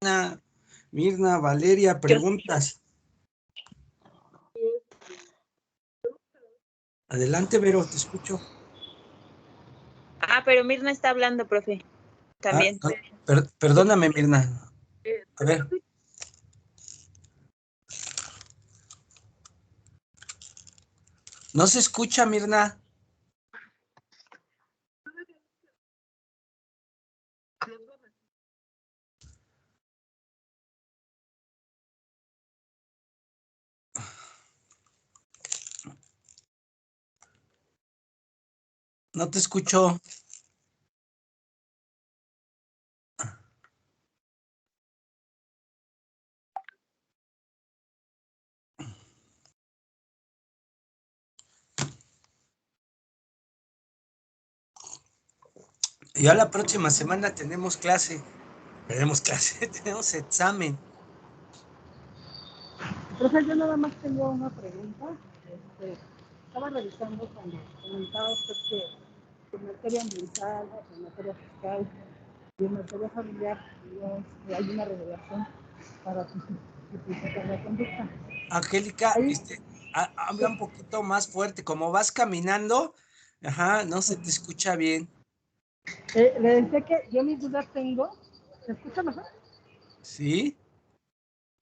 Mirna, Mirna, Valeria, preguntas. Adelante, Vero, te escucho. Pero Mirna está hablando, profe. También. Perdóname, Mirna. A ver. No se escucha, Mirna. No te escucho. Ya la próxima semana tenemos clase. Tenemos examen. Profe, yo nada más tengo una pregunta. Estaba revisando cuando comentaba usted que en materia ambiental, en materia fiscal y en materia familiar hay una regulación para tipificar la conducta. Angélica, Ahí, habla un poquito más fuerte. Como vas caminando, no se te escucha bien. le decía que yo mis dudas tengo. ¿Se escucha mejor? ¿Sí?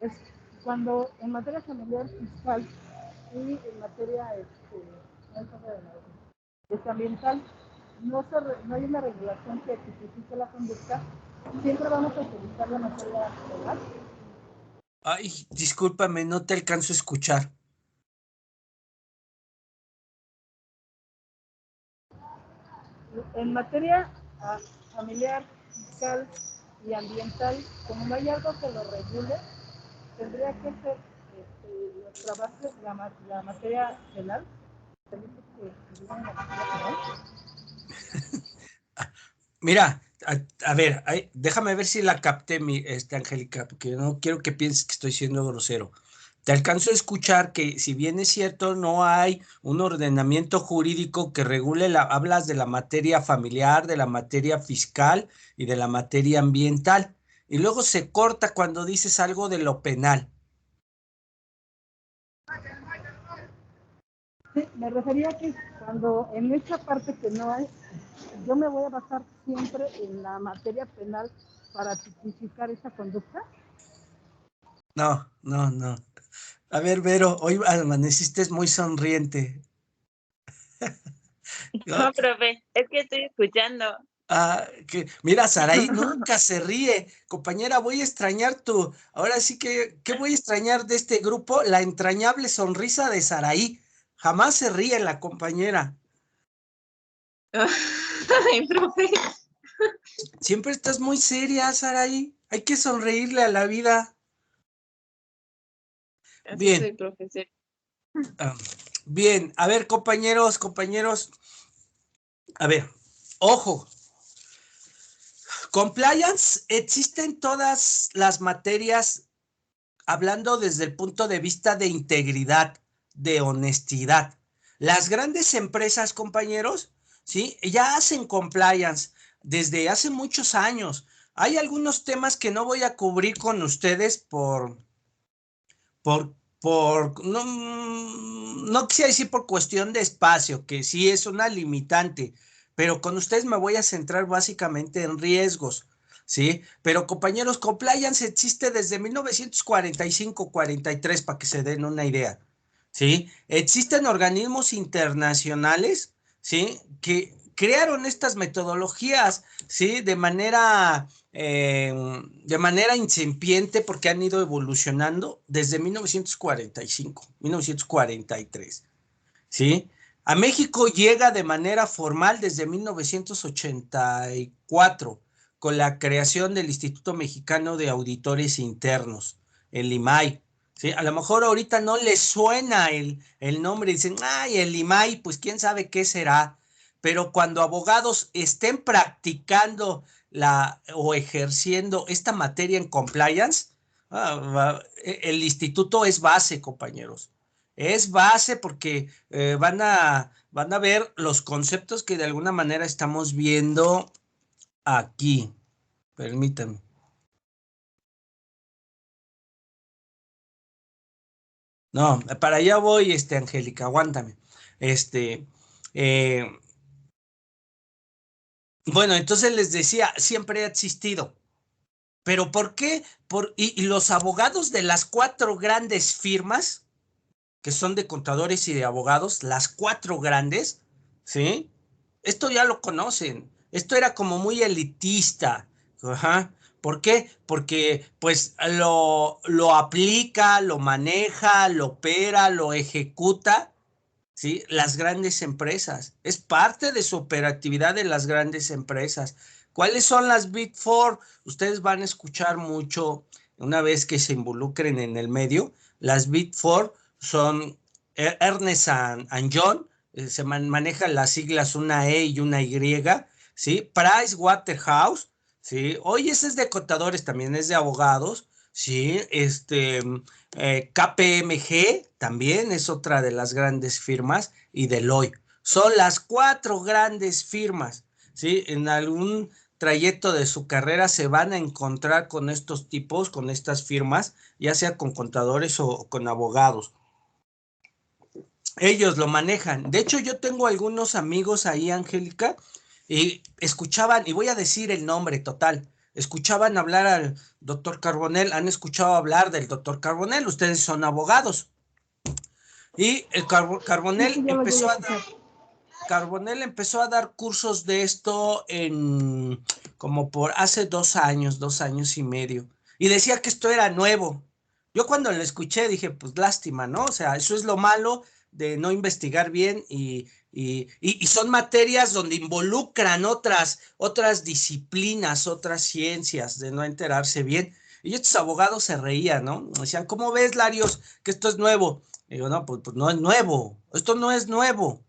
Es cuando en materia familiar, fiscal y en materia ambiental no hay una regulación que tipifique la conducta, siempre vamos a utilizar la materia penal. Ay, discúlpame, no te alcanzo a escuchar. En materia familiar, fiscal y ambiental, como no hay algo que lo regule, tendría que ser nuestra base la materia penal. Mira, a ver, déjame ver si la capté, Angélica, porque no quiero que pienses que estoy siendo grosero. Te alcanzo a escuchar que, si bien es cierto, no hay un ordenamiento jurídico que regule hablas de la materia familiar, de la materia fiscal y de la materia ambiental. Y luego se corta cuando dices algo de lo penal. Sí, me refería a que cuando en esa parte que no hay, yo me voy a basar siempre en la materia penal para tipificar esa conducta. No, no, no. A ver, Vero, hoy amaneciste muy sonriente. No, profe, es que estoy escuchando. Mira, Saraí nunca se ríe. Compañera, voy a extrañar ahora sí que, ¿qué voy a extrañar de este grupo? La entrañable sonrisa de Saraí. Jamás se ríe la compañera. Ay, profe. Siempre estás muy seria, Saraí. Hay que sonreírle a la vida. Así Bien, soy, profesor. ah, bien. A ver, compañeros, a ver, ojo. Compliance existe en todas las materias, hablando desde el punto de vista de integridad, de honestidad. Las grandes empresas, compañeros, ¿sí? Ya hacen compliance desde hace muchos años. Hay algunos temas que no voy a cubrir con ustedes no quisiera decir por cuestión de espacio, que sí es una limitante, pero con ustedes me voy a centrar básicamente en riesgos, ¿sí? Pero compañeros, compliance existe desde 1945-43, para que se den una idea, ¿sí? Existen organismos internacionales, ¿sí? Que crearon estas metodologías, ¿sí? De manera incipiente, porque han ido evolucionando desde 1945, 1943, ¿sí? A México llega de manera formal desde 1984, con la creación del Instituto Mexicano de Auditores Internos, el IMAI, ¿sí? A lo mejor ahorita no les suena el nombre, dicen, ay, el IMAI, pues quién sabe qué será, pero cuando abogados estén practicando o ejerciendo esta materia en compliance, el instituto es base, compañeros. Es base porque van a ver los conceptos que de alguna manera estamos viendo aquí. Permítanme. No, para allá voy, Angélica, aguántame. Este, eh, bueno, entonces les decía, siempre ha existido. ¿Pero por qué? Y los abogados de las cuatro grandes firmas, que son de contadores y de abogados, las cuatro grandes, ¿sí? Esto ya lo conocen. Esto era como muy elitista. Ajá. ¿Por qué? Porque pues lo aplica, lo maneja, lo opera, lo ejecuta, ¿sí? Las grandes empresas. Es parte de su operatividad de las grandes empresas. ¿Cuáles son las Big Four? Ustedes van a escuchar mucho una vez que se involucren en el medio. Las Big Four son Ernest and Young, manejan las siglas una E y una Y, ¿sí? Price Waterhouse, ¿sí? Oye, ese es de contadores, también es de abogados, ¿sí? KPMG también es otra de las grandes firmas y Deloitte. Son las cuatro grandes firmas, ¿sí? En algún trayecto de su carrera se van a encontrar con estos tipos, con estas firmas, ya sea con contadores o con abogados. Ellos lo manejan. De hecho, yo tengo algunos amigos ahí, Angélica, y escuchaban, y voy a decir el nombre total, escuchaban hablar al doctor Carbonell, han escuchado hablar del doctor Carbonell, ustedes son abogados. Y el Sí, sí, ya lo llegué a escuchar. Carbonell empezó a dar cursos de esto en como por hace 2 años y medio. Y decía que esto era nuevo. Yo cuando lo escuché dije, pues lástima, ¿no? O sea, eso es lo malo de no investigar bien y son materias donde involucran otras disciplinas, otras ciencias, de no enterarse bien. Y estos abogados se reían, ¿no? Decían, ¿cómo ves, Larios, que esto es nuevo? Y digo, no, pues no es nuevo. Esto no es nuevo.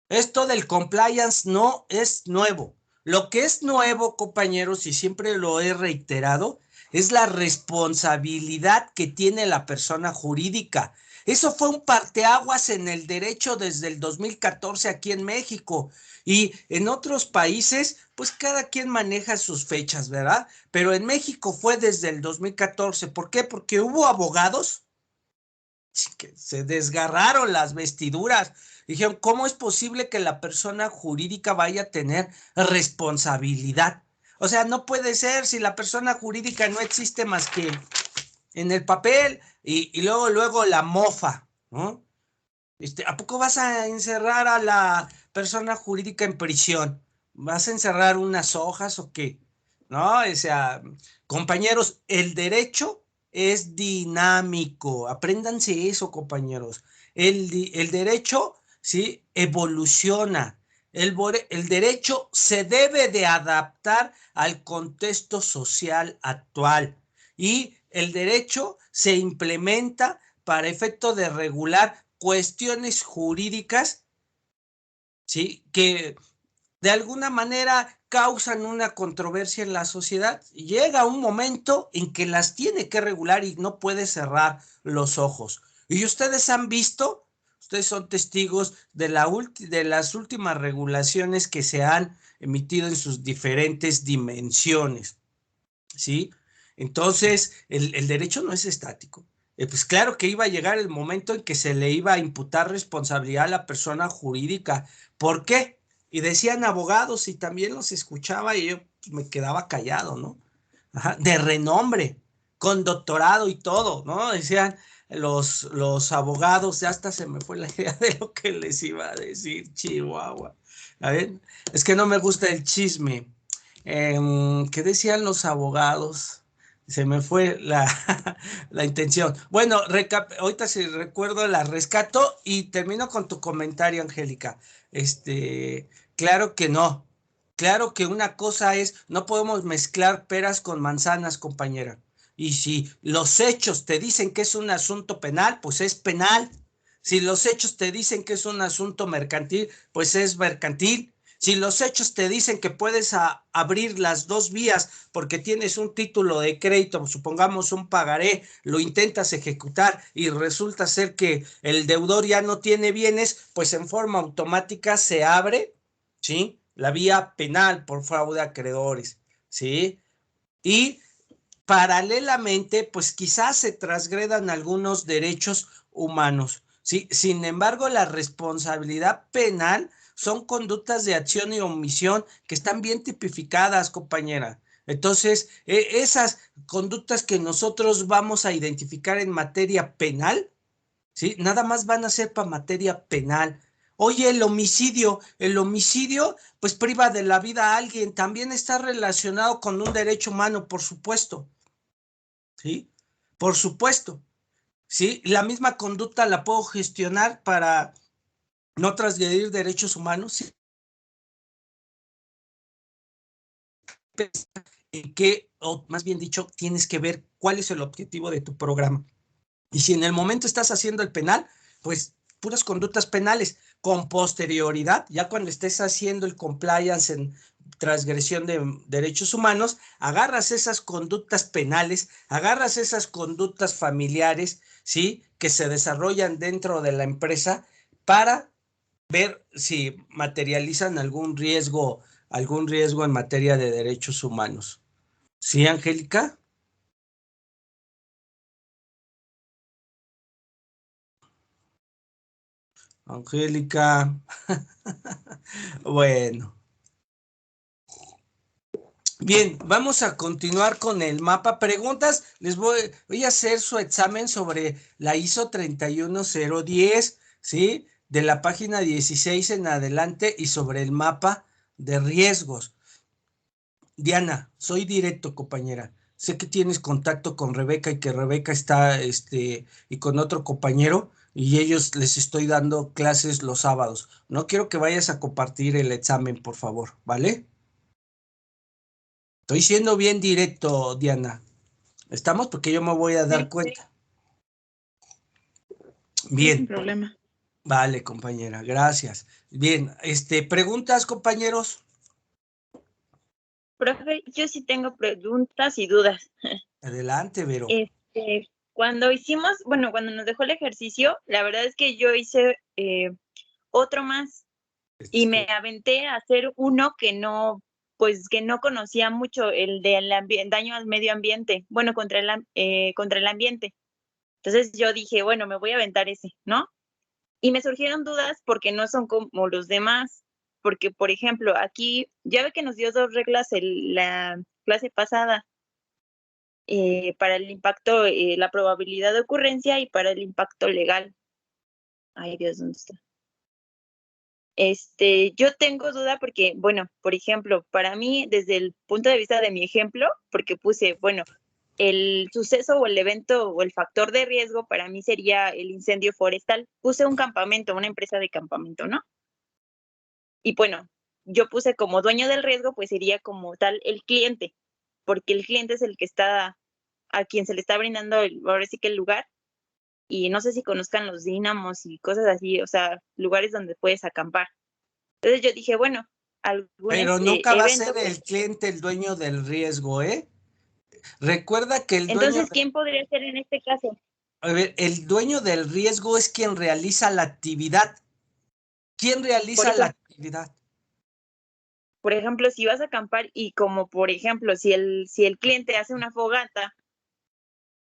Esto del compliance no es nuevo. Lo que es nuevo, compañeros, y siempre lo he reiterado, es la responsabilidad que tiene la persona jurídica. Eso fue un parteaguas en el derecho desde el 2014 aquí en México. Y en otros países, pues cada quien maneja sus fechas, ¿verdad? Pero en México fue desde el 2014. ¿Por qué? Porque hubo abogados que se desgarraron las vestiduras. Dijeron, ¿cómo es posible que la persona jurídica vaya a tener responsabilidad? O sea, no puede ser si la persona jurídica no existe más que en el papel y luego la mofa, ¿no? ¿A poco vas a encerrar a la persona jurídica en prisión? ¿Vas a encerrar unas hojas o qué? No, o sea, compañeros, el derecho es dinámico. Apréndanse eso, compañeros. El derecho, ¿sí? Evoluciona. El derecho se debe de adaptar al contexto social actual y el derecho se implementa para efecto de regular cuestiones jurídicas, ¿sí? Que de alguna manera causan una controversia en la sociedad. Llega un momento en que las tiene que regular y no puede cerrar los ojos. Y ustedes han visto, ustedes son testigos de las últimas regulaciones que se han emitido en sus diferentes dimensiones, ¿sí? Entonces, el derecho no es estático. Pues claro que iba a llegar el momento en que se le iba a imputar responsabilidad a la persona jurídica. ¿Por qué? Y decían abogados y también los escuchaba y yo pues, me quedaba callado, ¿no? Ajá, de renombre, con doctorado y todo, ¿no? Decían los abogados, ya hasta se me fue la idea de lo que les iba a decir, Chihuahua. A ver, es que no me gusta el chisme. ¿Qué decían los abogados? Se me fue la intención. Bueno, ahorita si recuerdo la rescato y termino con tu comentario, Angélica. Claro que no. Claro que una cosa es, no podemos mezclar peras con manzanas, compañera. Y si los hechos te dicen que es un asunto penal, pues es penal. Si los hechos te dicen que es un asunto mercantil, pues es mercantil. Si los hechos te dicen que puedes abrir las dos vías porque tienes un título de crédito, supongamos un pagaré, lo intentas ejecutar y resulta ser que el deudor ya no tiene bienes, pues en forma automática se abre, ¿sí? La vía penal por fraude a acreedores, ¿sí? Y paralelamente, pues quizás se transgredan algunos derechos humanos, ¿sí? Sin embargo, la responsabilidad penal son conductas de acción y omisión que están bien tipificadas, compañera. Entonces, esas conductas que nosotros vamos a identificar en materia penal, ¿sí? Nada más van a ser para materia penal. Oye, el homicidio, pues priva de la vida a alguien, también está relacionado con un derecho humano, por supuesto, ¿sí? Por supuesto, ¿sí? La misma conducta la puedo gestionar para no transgredir derechos humanos, ¿sí? En qué, o más bien dicho, tienes que ver cuál es el objetivo de tu programa. Y si en el momento estás haciendo el penal, pues puras conductas penales. Con posterioridad, ya cuando estés haciendo el compliance en transgresión de derechos humanos, agarras esas conductas penales, agarras esas conductas familiares, ¿sí? Que se desarrollan dentro de la empresa para ver si materializan algún riesgo en materia de derechos humanos. ¿Sí, Angélica? Angélica. Bueno, bien, vamos a continuar con el mapa. Preguntas, voy a hacer su examen sobre la ISO 31010, ¿sí? De la página 16 en adelante y sobre el mapa de riesgos. Diana, soy directo, compañera. Sé que tienes contacto con Rebeca y que Rebeca está, y con otro compañero, y ellos les estoy dando clases los sábados. No quiero que vayas a compartir el examen, por favor, ¿vale? Estoy siendo bien directo, Diana. ¿Estamos? Porque yo me voy a dar Sí, cuenta. sí, sin Bien, problema. vale, compañera, gracias. Bien, preguntas, compañeros. Profe, yo sí tengo preguntas y dudas. Adelante, Vero. Cuando hicimos, bueno, cuando nos dejó el ejercicio, la verdad es que yo hice otro más y me aventé a hacer uno que no, pues que no conocía mucho, el del daño al medio ambiente, bueno, contra el ambiente. Entonces yo dije, bueno, me voy a aventar ese, ¿no? Y me surgieron dudas porque no son como los demás, porque, por ejemplo, aquí ya ve que nos dio dos reglas la clase pasada, para el impacto, la probabilidad de ocurrencia y para el impacto legal. Ay, Dios, ¿dónde está? Yo tengo duda porque, bueno, por ejemplo, para mí, desde el punto de vista de mi ejemplo, porque puse, bueno, el suceso o el evento o el factor de riesgo para mí sería el incendio forestal. Puse un campamento, una empresa de campamento, ¿no? Y bueno, yo puse como dueño del riesgo, pues sería como tal el cliente, porque el cliente es el que está, a quien se le está brindando ahora sí que el lugar. Y no sé si conozcan los dínamos y cosas así, o sea, lugares donde puedes acampar. Entonces yo dije, bueno, algún Pero nunca va a evento, ser pues, el cliente el dueño del riesgo, ¿eh? Recuerda que entonces, ¿quién podría ser en este caso? a ver, el dueño del riesgo es quien realiza la actividad. ¿Quién Por realiza la eso, actividad? por ejemplo, si vas a acampar y como, por ejemplo, si el cliente hace una fogata,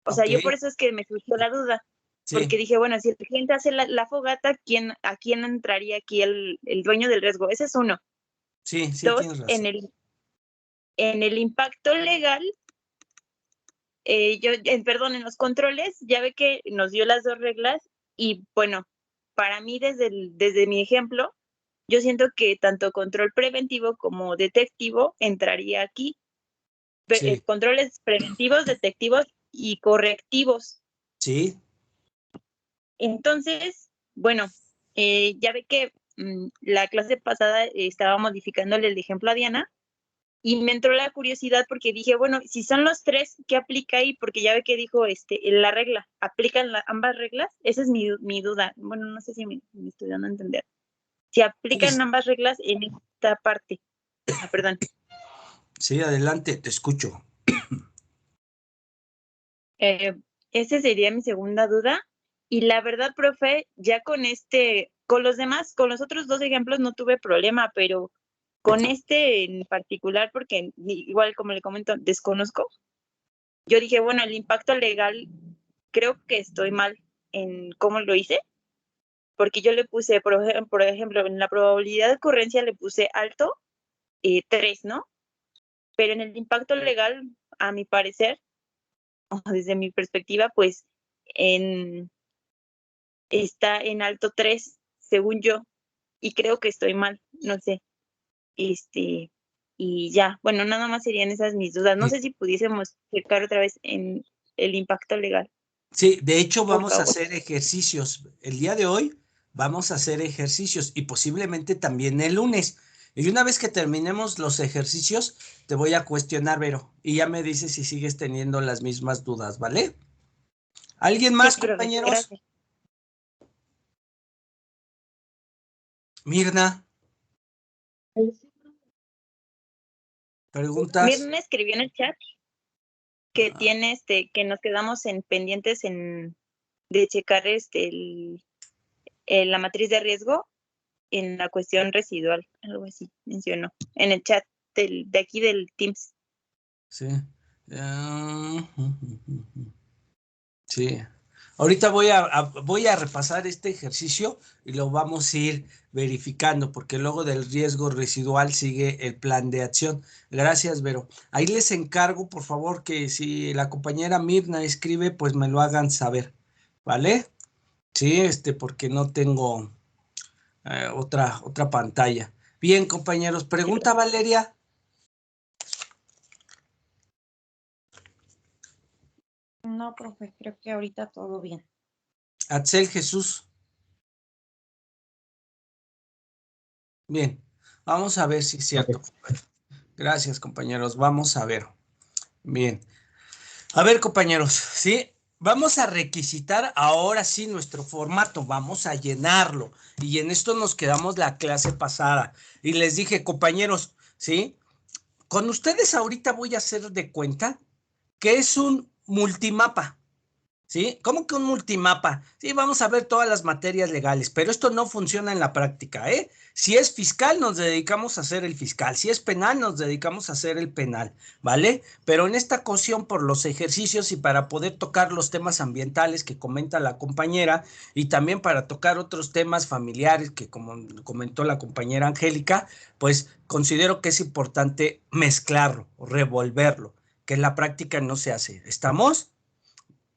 o sea, Ok, yo por eso es que me surgió la duda, porque sí, dije, bueno, si el cliente hace la fogata, ¿a quién entraría aquí el dueño del riesgo? Ese es uno. sí, sí, Dos, tienes en razón. el impacto legal, perdón, en los controles, ya ve que nos dio las dos reglas y bueno, para mí desde mi ejemplo, yo siento que tanto control preventivo como detectivo entraría aquí. Sí, Controles preventivos, detectivos y correctivos. sí, Entonces, bueno, ya ve que la clase pasada estaba modificándole el ejemplo a Diana y me entró la curiosidad porque dije, bueno, si son los tres, ¿qué aplica ahí? Porque ya ve que dijo en la regla, ¿aplican ambas reglas? Esa es mi duda. Bueno, no sé si me estoy dando a entender. Si aplican pues, ambas reglas en esta parte. Ah, perdón. sí, adelante, te escucho. Eh, Esa sería mi segunda duda. Y la verdad, profe, ya con los demás, con los otros dos ejemplos no tuve problema, pero con este en particular, porque igual como le comento, desconozco, yo dije, bueno, el impacto legal, creo que estoy mal en cómo lo hice, porque yo le puse, por ejemplo, en la probabilidad de ocurrencia le puse alto 3, ¿no? Pero en el impacto legal, a mi parecer, o desde mi perspectiva, pues en, está en alto 3, según yo, y creo que estoy mal, no sé. Y ya, bueno, nada más serían esas mis dudas. No Sí, sé si pudiésemos checar otra vez en el impacto legal, sí, de hecho por vamos a favor. hacer ejercicios. El día de hoy vamos a hacer ejercicios y posiblemente también el lunes. Y una vez que terminemos los ejercicios, te voy a cuestionar, Vero, y ya me dices si sigues teniendo las mismas dudas, ¿vale? ¿Alguien Sí, más, profe, compañeros? gracias. Mirna, preguntas. Mirna escribió en el chat que tiene que nos quedamos en pendientes de checar la matriz de riesgo en la cuestión residual, algo así mencionó, en el chat de aquí del Teams. Sí. Sí. Ahorita voy a repasar este ejercicio y lo vamos a ir verificando, porque luego del riesgo residual sigue el plan de acción. Gracias, Vero. Ahí les encargo, por favor, que si la compañera Mirna escribe, pues me lo hagan saber, ¿vale? Sí, porque no tengo otra pantalla. Bien, compañeros. Sí, Pregunta, profe. Valeria. No, profe, creo que ahorita todo bien. Axel Jesús. Bien, vamos a ver si es cierto. Gracias, compañeros. Vamos a ver. Bien. A ver, compañeros, ¿sí? Vamos a requisitar ahora sí nuestro formato, vamos a llenarlo. Y en esto nos quedamos la clase pasada. Y les dije, compañeros, ¿sí? Con ustedes ahorita voy a hacer de cuenta que es un multimapa. ¿Sí? ¿Cómo que un multimapa? Sí, vamos a ver todas las materias legales, pero esto no funciona en la práctica, ¿eh? Si es fiscal, nos dedicamos a hacer el fiscal. Si es penal, nos dedicamos a hacer el penal, ¿vale? Pero en esta ocasión, por los ejercicios y para poder tocar los temas ambientales que comenta la compañera y también para tocar otros temas familiares que, como comentó la compañera Angélica, pues considero que es importante mezclarlo, revolverlo, que en la práctica no se hace. ¿Estamos?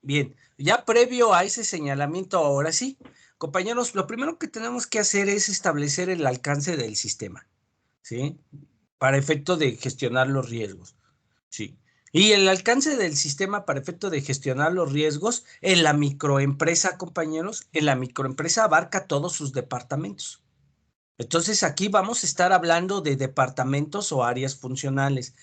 Bien, ya previo a ese señalamiento, ahora sí, compañeros, lo primero que tenemos que hacer es establecer el alcance del sistema, ¿sí? Para efecto de gestionar los riesgos, ¿sí? Y el alcance del sistema para efecto de gestionar los riesgos en la microempresa, compañeros, en la microempresa abarca todos sus departamentos. Entonces aquí vamos a estar hablando de departamentos o áreas funcionales.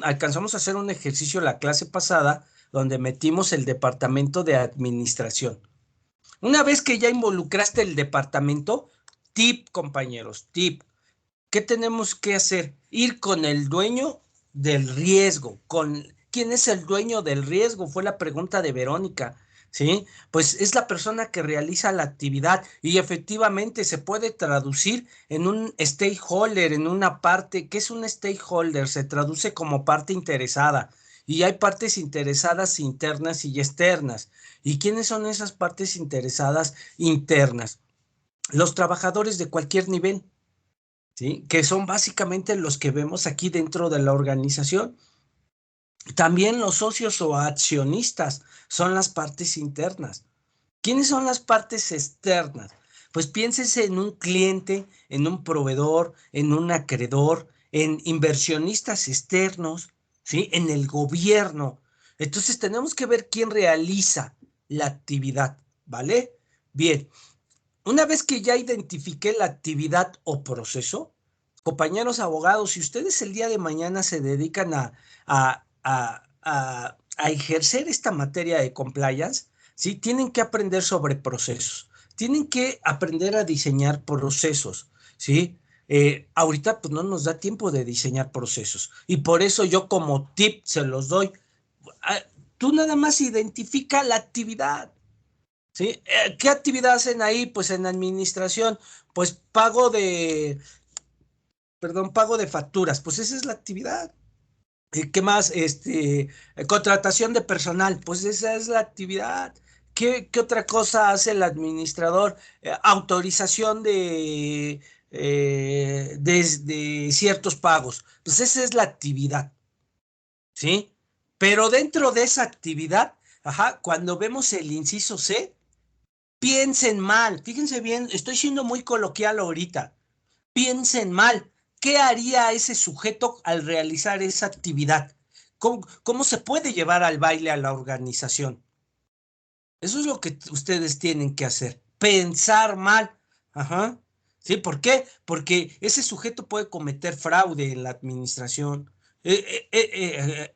Alcanzamos a hacer un ejercicio la clase pasada donde metimos el departamento de administración. Una vez que ya involucraste el departamento, tip, compañeros, tip. ¿Qué tenemos que hacer? Ir con el dueño del riesgo. ¿Quién es el dueño del riesgo? Fue la pregunta de Verónica. ¿Sí? Pues es la persona que realiza la actividad y efectivamente se puede traducir en un stakeholder, en una parte. ¿Qué es un stakeholder? Se traduce como parte interesada y hay partes interesadas internas y externas. ¿Y quiénes son esas partes interesadas internas? Los trabajadores de cualquier nivel. ¿Sí? Que son básicamente los que vemos aquí dentro de la organización. También los socios o accionistas son las partes internas. ¿Quiénes son las partes externas? Pues piénsese en un cliente, en un proveedor, en un acreedor, en inversionistas externos, ¿sí? En el gobierno. Entonces tenemos que ver quién realiza la actividad, ¿vale? Bien, una vez que ya identifiqué la actividad o proceso, compañeros abogados, si ustedes el día de mañana se dedican a ejercer esta materia de compliance, ¿sí? Tienen que aprender sobre procesos, tienen que aprender a diseñar procesos, ¿sí? Ahorita pues no nos da tiempo de diseñar procesos y por eso yo como tip se los doy. Ah, tú nada más identifica la actividad. ¿Sí? ¿Qué actividad hacen ahí? Pues en administración, pues pago de facturas, pues esa es la actividad. ¿Qué más? Contratación de personal, pues esa es la actividad. ¿Qué otra cosa hace el administrador? Autorización de ciertos pagos. Pues esa es la actividad, ¿sí? Pero dentro de esa actividad, ajá, cuando vemos el inciso C, piensen mal, fíjense bien, estoy siendo muy coloquial ahorita. Piensen mal. ¿Qué haría ese sujeto al realizar esa actividad? ¿Cómo se puede llevar al baile a la organización? Eso es lo que ustedes tienen que hacer. Pensar mal. Ajá. ¿Sí? ¿Por qué? Porque ese sujeto puede cometer fraude en la administración. Ese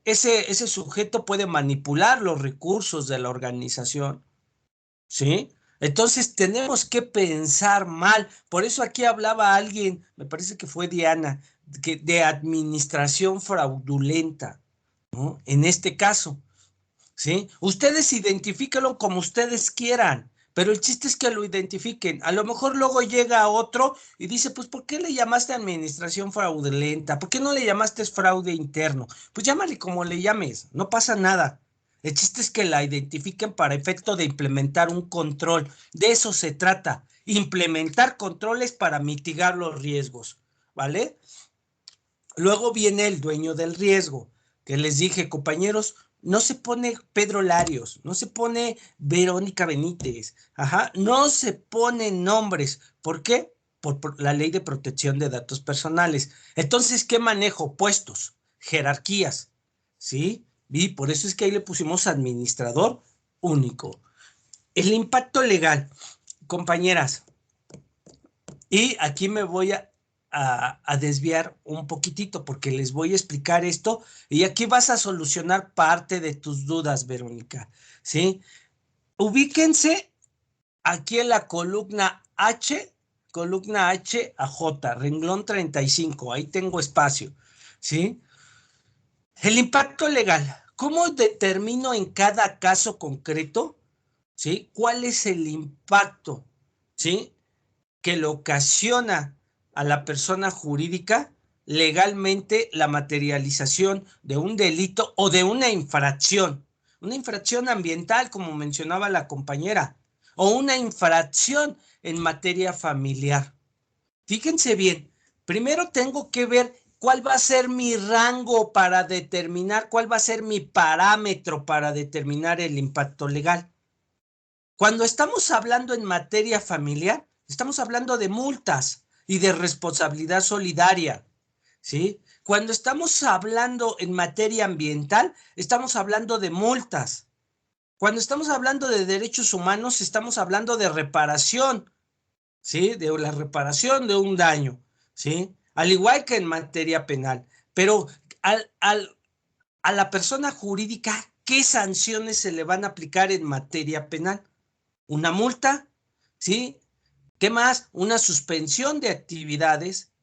sujeto puede manipular los recursos de la organización. ¿Sí? Entonces tenemos que pensar mal. Por eso aquí hablaba alguien, me parece que fue Diana, de administración fraudulenta, ¿no? En este caso, ¿sí? Ustedes identifíquenlo como ustedes quieran, pero el chiste es que lo identifiquen. A lo mejor luego llega otro y dice, pues, ¿por qué le llamaste administración fraudulenta? ¿Por qué no le llamaste fraude interno? Pues llámale como le llames, no pasa nada. El chiste es que la identifiquen para efecto de implementar un control. De eso se trata, implementar controles para mitigar los riesgos, ¿vale? Luego viene el dueño del riesgo, que les dije, compañeros, no se pone Pedro Larios, no se pone Verónica Benítez, ajá, no se ponen nombres. ¿Por qué? Por la ley de protección de datos personales. Entonces, ¿qué manejo? Puestos, jerarquías, ¿sí? Y por eso es que ahí le pusimos administrador único. El impacto legal, compañeras, y aquí me voy a desviar un poquitito porque les voy a explicar esto y aquí vas a solucionar parte de tus dudas, Verónica, ¿sí? Ubíquense aquí en la columna H a J, renglón 35, ahí tengo espacio, ¿sí? El impacto legal, ¿cómo determino en cada caso concreto, ¿sí? ¿Cuál es el impacto, ¿sí? Que le ocasiona a la persona jurídica legalmente la materialización de un delito o de una infracción ambiental, como mencionaba la compañera, o una infracción en materia familiar. Fíjense bien, primero tengo que ver cuál va a ser mi rango para determinar, cuál va a ser mi parámetro para determinar el impacto legal. Cuando estamos hablando en materia familiar, estamos hablando de multas y de responsabilidad solidaria, ¿sí? Cuando estamos hablando en materia ambiental, estamos hablando de multas. Cuando estamos hablando de derechos humanos, estamos hablando de reparación, ¿sí? De la reparación de un daño, ¿sí? Al igual que en materia penal. Pero al, al, a la persona jurídica, ¿qué sanciones se le van a aplicar en materia penal? Una multa, ¿sí? ¿Qué más? Una suspensión de actividades.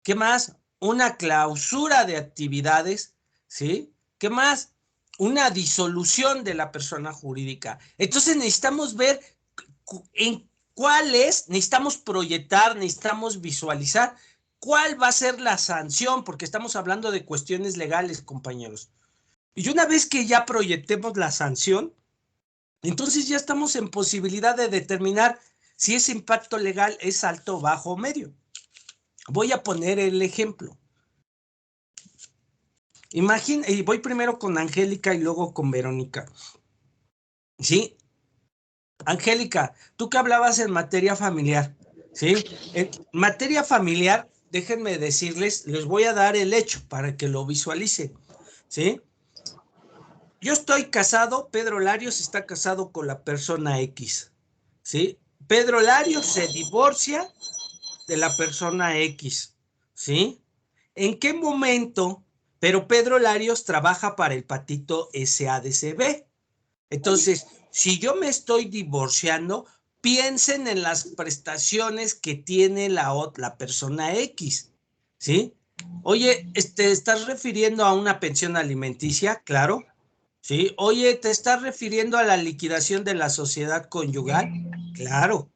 ¿Qué más? Una clausura de actividades, ¿sí? ¿Qué más? Una disolución de la persona jurídica. Entonces necesitamos ver en cuáles, necesitamos proyectar, necesitamos visualizar cuál va a ser la sanción, porque estamos hablando de cuestiones legales, compañeros. Y una vez que ya proyectemos la sanción, entonces ya estamos en posibilidad de determinar si ese impacto legal es alto, bajo o medio. Voy a poner el ejemplo. Imagina, y voy primero con Angélica y luego con Verónica. ¿Sí? Angélica, tú que hablabas en materia familiar, ¿sí? En materia familiar, déjenme decirles, les voy a dar el hecho para que lo visualicen, ¿sí? Yo estoy casado, Pedro Larios está casado con la persona X, ¿sí? Pedro Larios se divorcia de la persona X, ¿sí? ¿En qué momento? Pero Pedro Larios trabaja para el Patito SADCB. Entonces, si yo me estoy divorciando, piensen en las prestaciones que tiene la persona X, ¿sí? Oye, ¿te estás refiriendo a una pensión alimenticia? Claro. ¿Sí? Oye, ¿te estás refiriendo a la liquidación de la sociedad conyugal? Claro.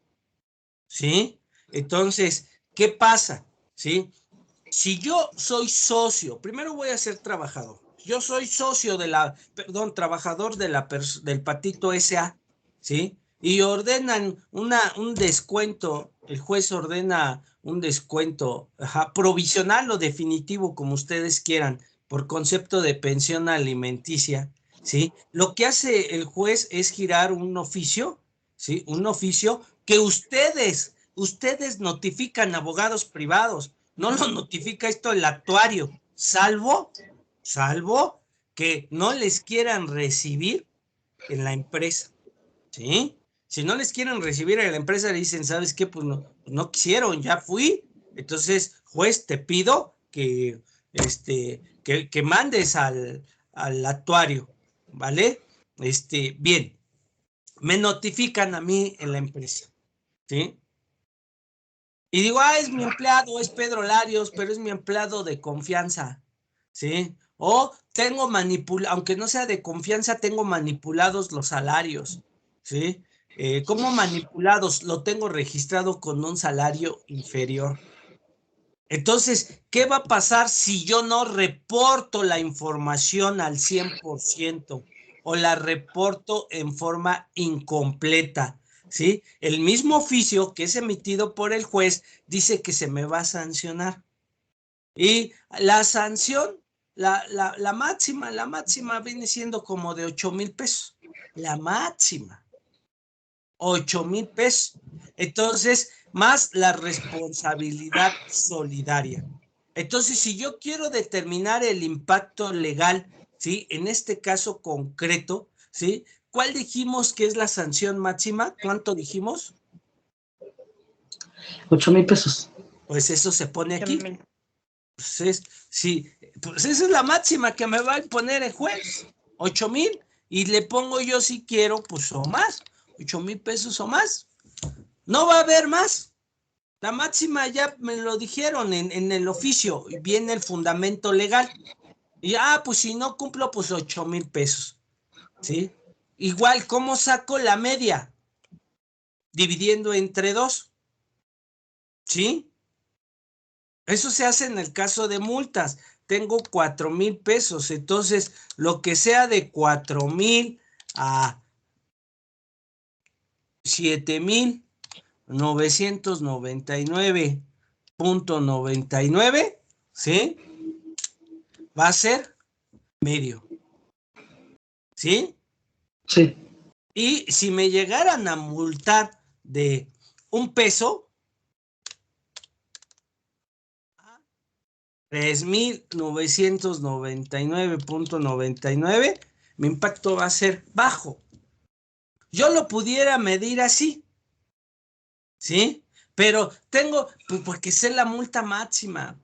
¿Sí? Entonces, ¿qué pasa? ¿Sí? Si yo soy socio, primero voy a ser trabajador. yo soy socio de la, perdón, trabajador de del Patito S.A., ¿sí? Y ordenan un descuento, el juez ordena un descuento, ajá, provisional o definitivo, como ustedes quieran, por concepto de pensión alimenticia, ¿sí? Lo que hace el juez es girar un oficio, ¿sí? Un oficio que ustedes notifican a abogados privados, no lo notifica esto el actuario, salvo que no les quieran recibir en la empresa, ¿sí? Si no les quieren recibir en la empresa, le dicen, ¿sabes qué? Pues no quisieron, ya fui. Entonces, juez, te pido que mandes al actuario, ¿vale? Bien, me notifican a mí en la empresa, ¿sí? Y digo, es mi empleado, es Pedro Larios, pero es mi empleado de confianza, ¿sí? O tengo aunque no sea de confianza, tengo manipulados los salarios, ¿sí? ¿Cómo manipulados? Lo tengo registrado con un salario inferior. Entonces, ¿qué va a pasar si yo no reporto la información al 100% o la reporto en forma incompleta? ¿Sí? El mismo oficio que es emitido por el juez dice que se me va a sancionar. Y la sanción, la máxima viene siendo como de 8,000 pesos. La máxima. 8,000 pesos. Entonces, más la responsabilidad solidaria. Entonces, si yo quiero determinar el impacto legal, ¿sí? En este caso concreto, ¿sí? ¿Cuál dijimos que es la sanción máxima? ¿Cuánto dijimos? 8,000 pesos. Pues eso se pone aquí. 8,000. Sí, pues esa es la máxima que me va a imponer el juez. 8,000. Y le pongo yo si quiero, pues o más. 8,000 pesos o más. No va a haber más. La máxima ya me lo dijeron en el oficio, viene el fundamento legal. Y pues si no cumplo, pues 8,000 pesos. ¿Sí? Igual, ¿cómo saco la media? Dividiendo entre 2. ¿Sí? Eso se hace en el caso de multas. Tengo 4,000 pesos. Entonces, lo que sea de 4,000 a 7,999.99, ¿sí? Va a ser medio, ¿sí? Sí. Y si me llegaran a multar de 1 peso, 3,999.99, mi impacto va a ser bajo. Yo lo pudiera medir así, ¿sí? Pero porque sé la multa máxima.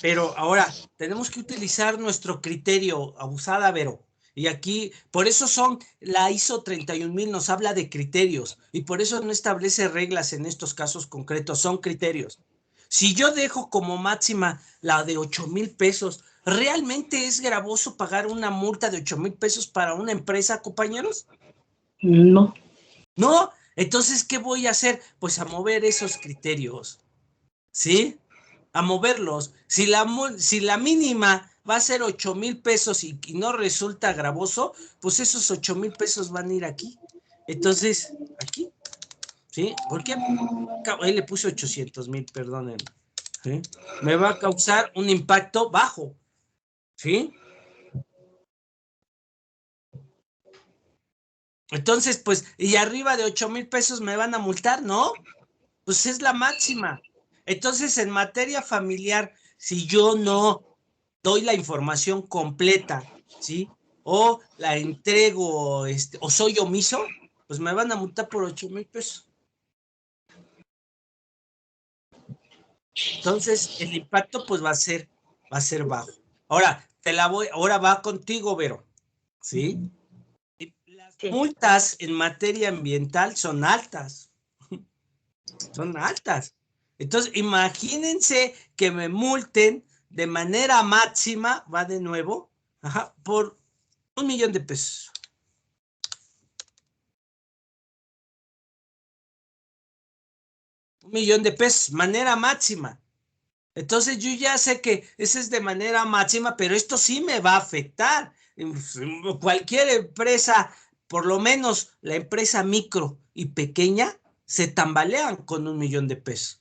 Pero ahora tenemos que utilizar nuestro criterio, abusada, Vero. Y aquí, por eso la ISO 31000 nos habla de criterios y por eso no establece reglas en estos casos concretos, son criterios. Si yo dejo como máxima la de 8,000 pesos, ¿realmente es gravoso pagar una multa de 8,000 pesos para una empresa, compañeros? No. No, entonces, ¿qué voy a hacer? Pues a mover esos criterios, ¿sí? A moverlos. Si la mínima va a ser 8,000 pesos y no resulta gravoso, pues esos 8,000 pesos van a ir aquí. Entonces, aquí, ¿sí? ¿Por qué? Ahí le puse 800,000, perdonen. ¿Sí? Me va a causar un impacto bajo, ¿sí? Entonces, pues, y arriba de 8,000 pesos me van a multar, ¿no? Pues es la máxima. Entonces, en materia familiar, si yo no doy la información completa, ¿sí? O la entrego, o soy omiso, pues me van a multar por 8,000 pesos. Entonces, el impacto, pues va a ser bajo. Ahora, ahora va contigo, Vero, ¿sí? Las Sí. multas en materia ambiental son altas. Son altas. Entonces, imagínense que me multen de manera máxima, va de nuevo, por 1,000,000 de pesos. 1,000,000 de pesos, manera máxima. Entonces yo ya sé que esa es de manera máxima, pero esto sí me va a afectar. Cualquier empresa, por lo menos la empresa micro y pequeña, se tambalean con 1 millón de pesos.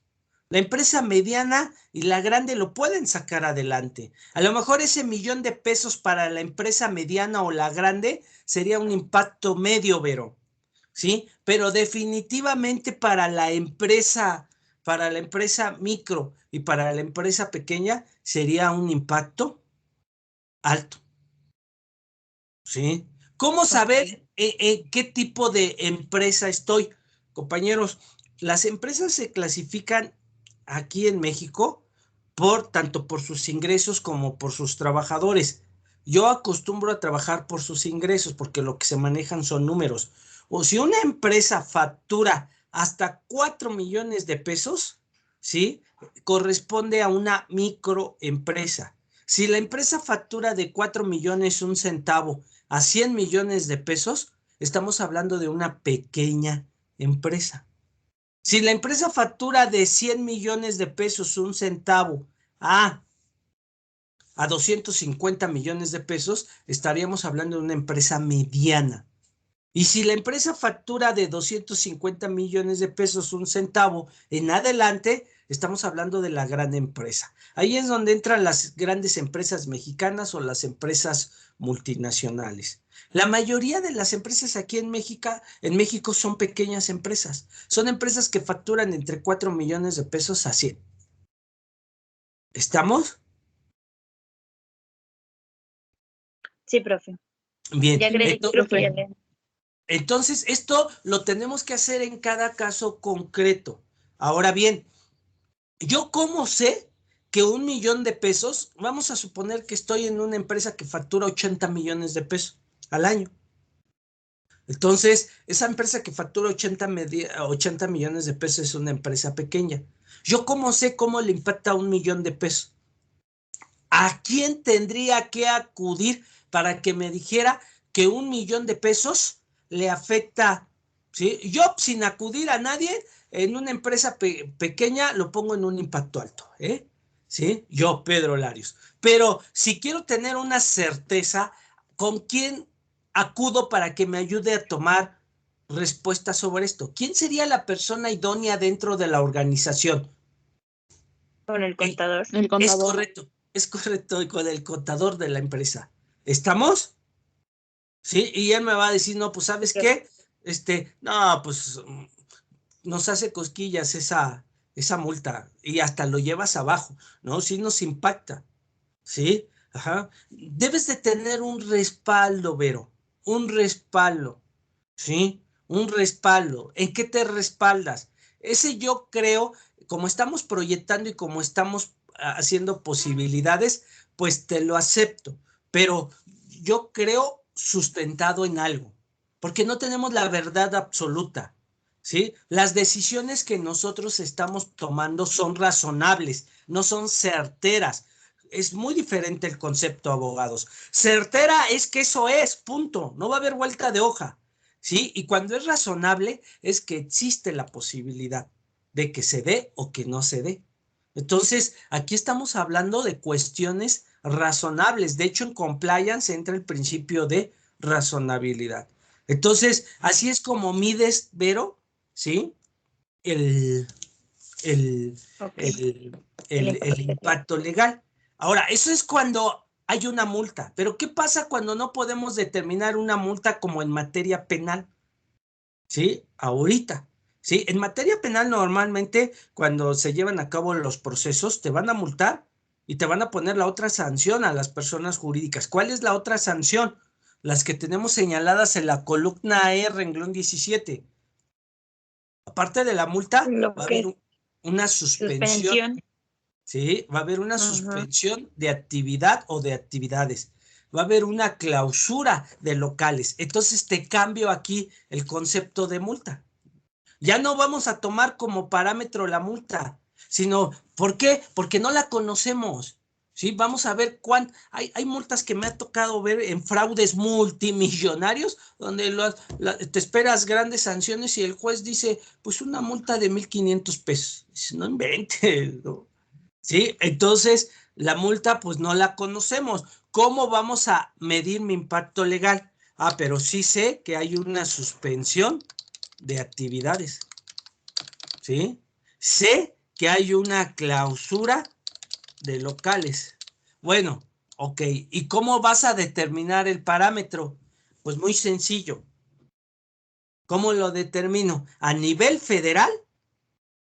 La empresa mediana y la grande lo pueden sacar adelante. A lo mejor ese 1 millón de pesos para la empresa mediana o la grande sería un impacto medio, Vero, ¿sí? Pero definitivamente para la empresa micro y para la empresa pequeña sería un impacto alto, ¿sí? ¿Cómo Ok. saber qué tipo de empresa estoy? Compañeros, las empresas se clasifican aquí en México tanto por sus ingresos como por sus trabajadores. Yo acostumbro a trabajar por sus ingresos porque lo que se manejan son números. O si una empresa factura hasta 4 millones de pesos, ¿sí? Corresponde a una microempresa. Si la empresa factura de 4 millones un centavo a 100 millones de pesos, estamos hablando de una pequeña empresa. Si la empresa factura de 100 millones de pesos un centavo a, a 250 millones de pesos, estaríamos hablando de una empresa mediana. Y si la empresa factura de 250 millones de pesos un centavo en adelante, estamos hablando de la gran empresa. Ahí es donde entran las grandes empresas mexicanas o las empresas multinacionales. La mayoría de las empresas aquí en México son pequeñas empresas. Son empresas que facturan entre 4 millones de pesos a 100. ¿Estamos? Sí, profe. Bien. Ya creo que ya le... Entonces, esto lo tenemos que hacer en cada caso concreto. Ahora bien, ¿yo cómo sé que 1 millón de pesos, vamos a suponer que estoy en una empresa que factura 80 millones de pesos al año? Entonces, esa empresa que factura 80 millones de pesos es una empresa pequeña. ¿Yo cómo sé cómo le impacta 1 millón de pesos? ¿A quién tendría que acudir para que me dijera que 1 millón de pesos le afecta? ¿Sí? Yo, sin acudir a nadie, en una empresa pequeña lo pongo en un impacto alto, ¿eh? ¿Sí? Yo, Pedro Larios. Pero si quiero tener una certeza, ¿con quién acudo para que me ayude a tomar respuesta sobre esto? ¿Quién sería la persona idónea dentro de la organización? Con el contador. El contador. Es correcto, con el contador de la empresa. ¿Estamos? Sí, y él me va a decir, no, pues, ¿sabes qué? No, pues nos hace cosquillas esa multa y hasta lo llevas abajo, ¿no? Sí nos impacta, ¿sí? Ajá. Debes de tener un respaldo, Vero, un respaldo, ¿sí? Un respaldo. ¿En qué te respaldas? Ese yo creo, como estamos proyectando y como estamos haciendo posibilidades, pues te lo acepto, pero yo creo sustentado en algo, porque no tenemos la verdad absoluta, ¿sí? Las decisiones que nosotros estamos tomando son razonables, no son certeras. Es muy diferente el concepto, abogados. Certera es que eso es, punto. No va a haber vuelta de hoja. ¿Sí? Y cuando es razonable es que existe la posibilidad de que se dé o que no se dé. Entonces, aquí estamos hablando de cuestiones razonables. De hecho, en compliance entra el principio de razonabilidad. Entonces, así es como mides, Vero, ¿sí? El, el, Ok. el, El el impacto. impacto legal. Ahora, eso es cuando hay una multa, pero ¿qué pasa cuando no podemos determinar una multa como en materia penal? ¿Sí? Ahorita. ¿Sí? En materia penal normalmente cuando se llevan a cabo los procesos te van a multar y te van a poner la otra sanción a las personas jurídicas. ¿Cuál es la otra sanción? Las que tenemos señaladas en la columna E, renglón 17. Aparte de la multa, Lo va a haber que una suspensión. suspensión. ¿Sí? Va a haber una Ajá. suspensión de actividad o de actividades. Va a haber una clausura de locales. Entonces te cambio aquí el concepto de multa. Ya no vamos a tomar como parámetro la multa, sino, ¿por qué? Porque no la conocemos. ¿Sí? Vamos a ver hay multas que me ha tocado ver en fraudes multimillonarios, donde te esperas grandes sanciones y el juez dice, pues una multa de 1,500 pesos. Dice, no inventes, ¿no? ¿sí? Entonces, la multa pues no la conocemos. ¿Cómo vamos a medir mi impacto legal? Ah, pero sí sé que hay una suspensión de actividades, ¿sí? Sé que hay una clausura de locales. Bueno, ok. ¿Y cómo vas a determinar el parámetro? Pues muy sencillo. ¿Cómo lo determino? A nivel federal,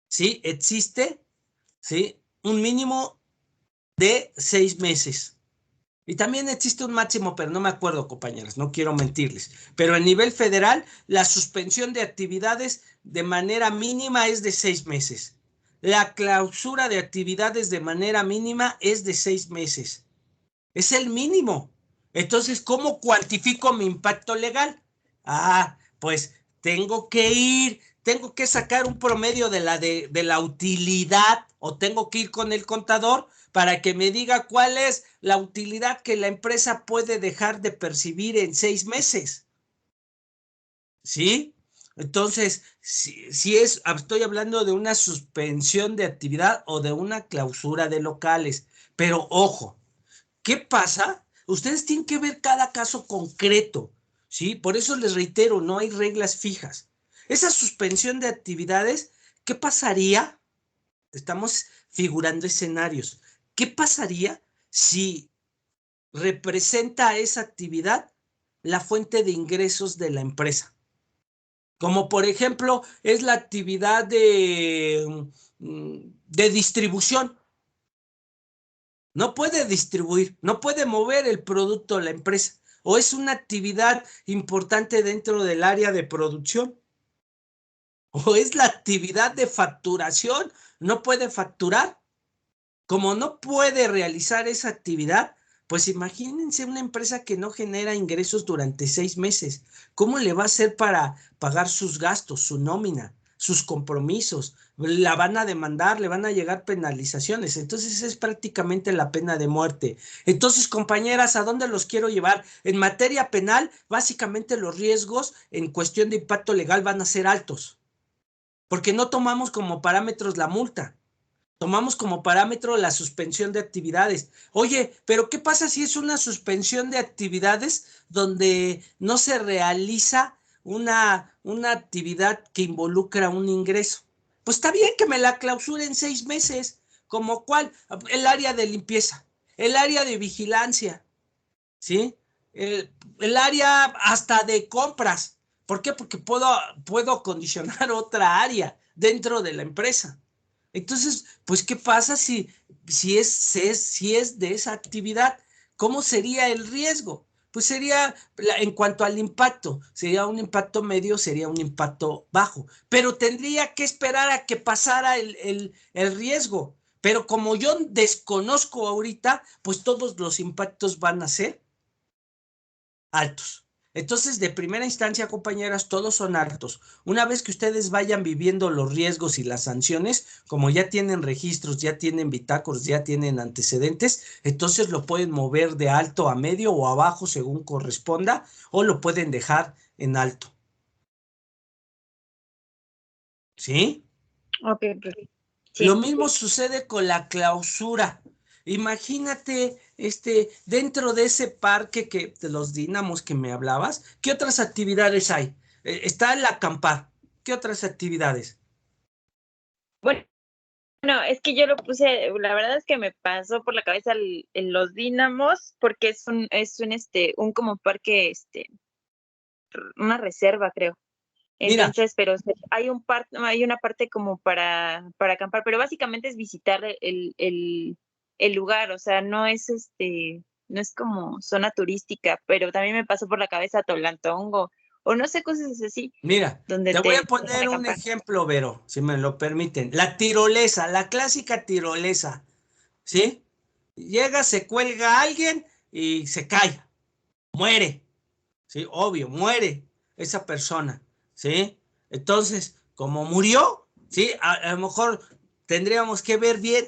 ¿sí? Existe, ¿sí? Un mínimo de 6 meses. Y también existe un máximo, pero no me acuerdo, compañeras, no quiero mentirles. Pero a nivel federal, la suspensión de actividades de manera mínima es de 6 meses. La clausura de actividades de manera mínima es de 6 meses. Es el mínimo. Entonces, ¿cómo cuantifico mi impacto legal? Ah, pues tengo que sacar un promedio de la utilidad o tengo que ir con el contador para que me diga cuál es la utilidad que la empresa puede dejar de percibir en 6 meses. ¿Sí? Entonces, si estoy hablando de una suspensión de actividad o de una clausura de locales. Pero ojo, ¿qué pasa? Ustedes tienen que ver cada caso concreto, ¿sí? Por eso les reitero, no hay reglas fijas. Esa suspensión de actividades, ¿qué pasaría? Estamos figurando escenarios. ¿Qué pasaría si representa esa actividad la fuente de ingresos de la empresa? Como por ejemplo, es la actividad de distribución. No puede distribuir, no puede mover el producto la empresa. O es una actividad importante dentro del área de producción. O es la actividad de facturación. No puede facturar. Como no puede realizar esa actividad, pues imagínense una empresa que no genera ingresos durante 6 meses. ¿Cómo le va a hacer para pagar sus gastos, su nómina, sus compromisos? La van a demandar, le van a llegar penalizaciones. Entonces es prácticamente la pena de muerte. Entonces, compañeras, ¿a dónde los quiero llevar? En materia penal, básicamente los riesgos en cuestión de impacto legal van a ser altos, porque no tomamos como parámetros la multa. Tomamos como parámetro la suspensión de actividades. Oye, pero ¿qué pasa si es una suspensión de actividades donde no se realiza una actividad que involucra un ingreso? Pues está bien que me la clausuren 6 meses, como cuál, el área de limpieza, el área de vigilancia, ¿sí? El área hasta de compras. ¿Por qué? Porque puedo condicionar otra área dentro de la empresa. Entonces, pues, ¿qué pasa si es de esa actividad? ¿Cómo sería el riesgo? Pues sería, en cuanto al impacto, sería un impacto medio, sería un impacto bajo, pero tendría que esperar a que pasara el riesgo. Pero como yo desconozco ahorita, pues todos los impactos van a ser altos. Entonces, de primera instancia, compañeras, todos son altos. Una vez que ustedes vayan viviendo los riesgos y las sanciones, como ya tienen registros, ya tienen bitácoros, ya tienen antecedentes, entonces lo pueden mover de alto a medio o a bajo según corresponda, o lo pueden dejar en alto. ¿Sí? Ok, pues, Lo sí. mismo sucede con la clausura. Imagínate, dentro de ese parque de los dínamos que me hablabas, ¿qué otras actividades hay? Está el acampar. ¿Qué otras actividades? Bueno, es que yo lo puse, la verdad es que me pasó por la cabeza los dínamos, porque un como parque, una reserva, creo. Mira, Entonces, pero hay una parte como para acampar, pero básicamente es visitar el lugar, o sea, no es como zona turística, pero también me pasó por la cabeza Tolantongo, o no sé, cosas así, mira, donde te voy a te dejan poner un acampar. ejemplo, Vero, si me lo permiten. La tirolesa, la clásica tirolesa, ¿sí? Llega, se cuelga alguien y se cae, muere. ¿Sí? Obvio, muere esa persona, ¿sí? Entonces, como murió, ¿sí? A lo mejor tendríamos que ver bien,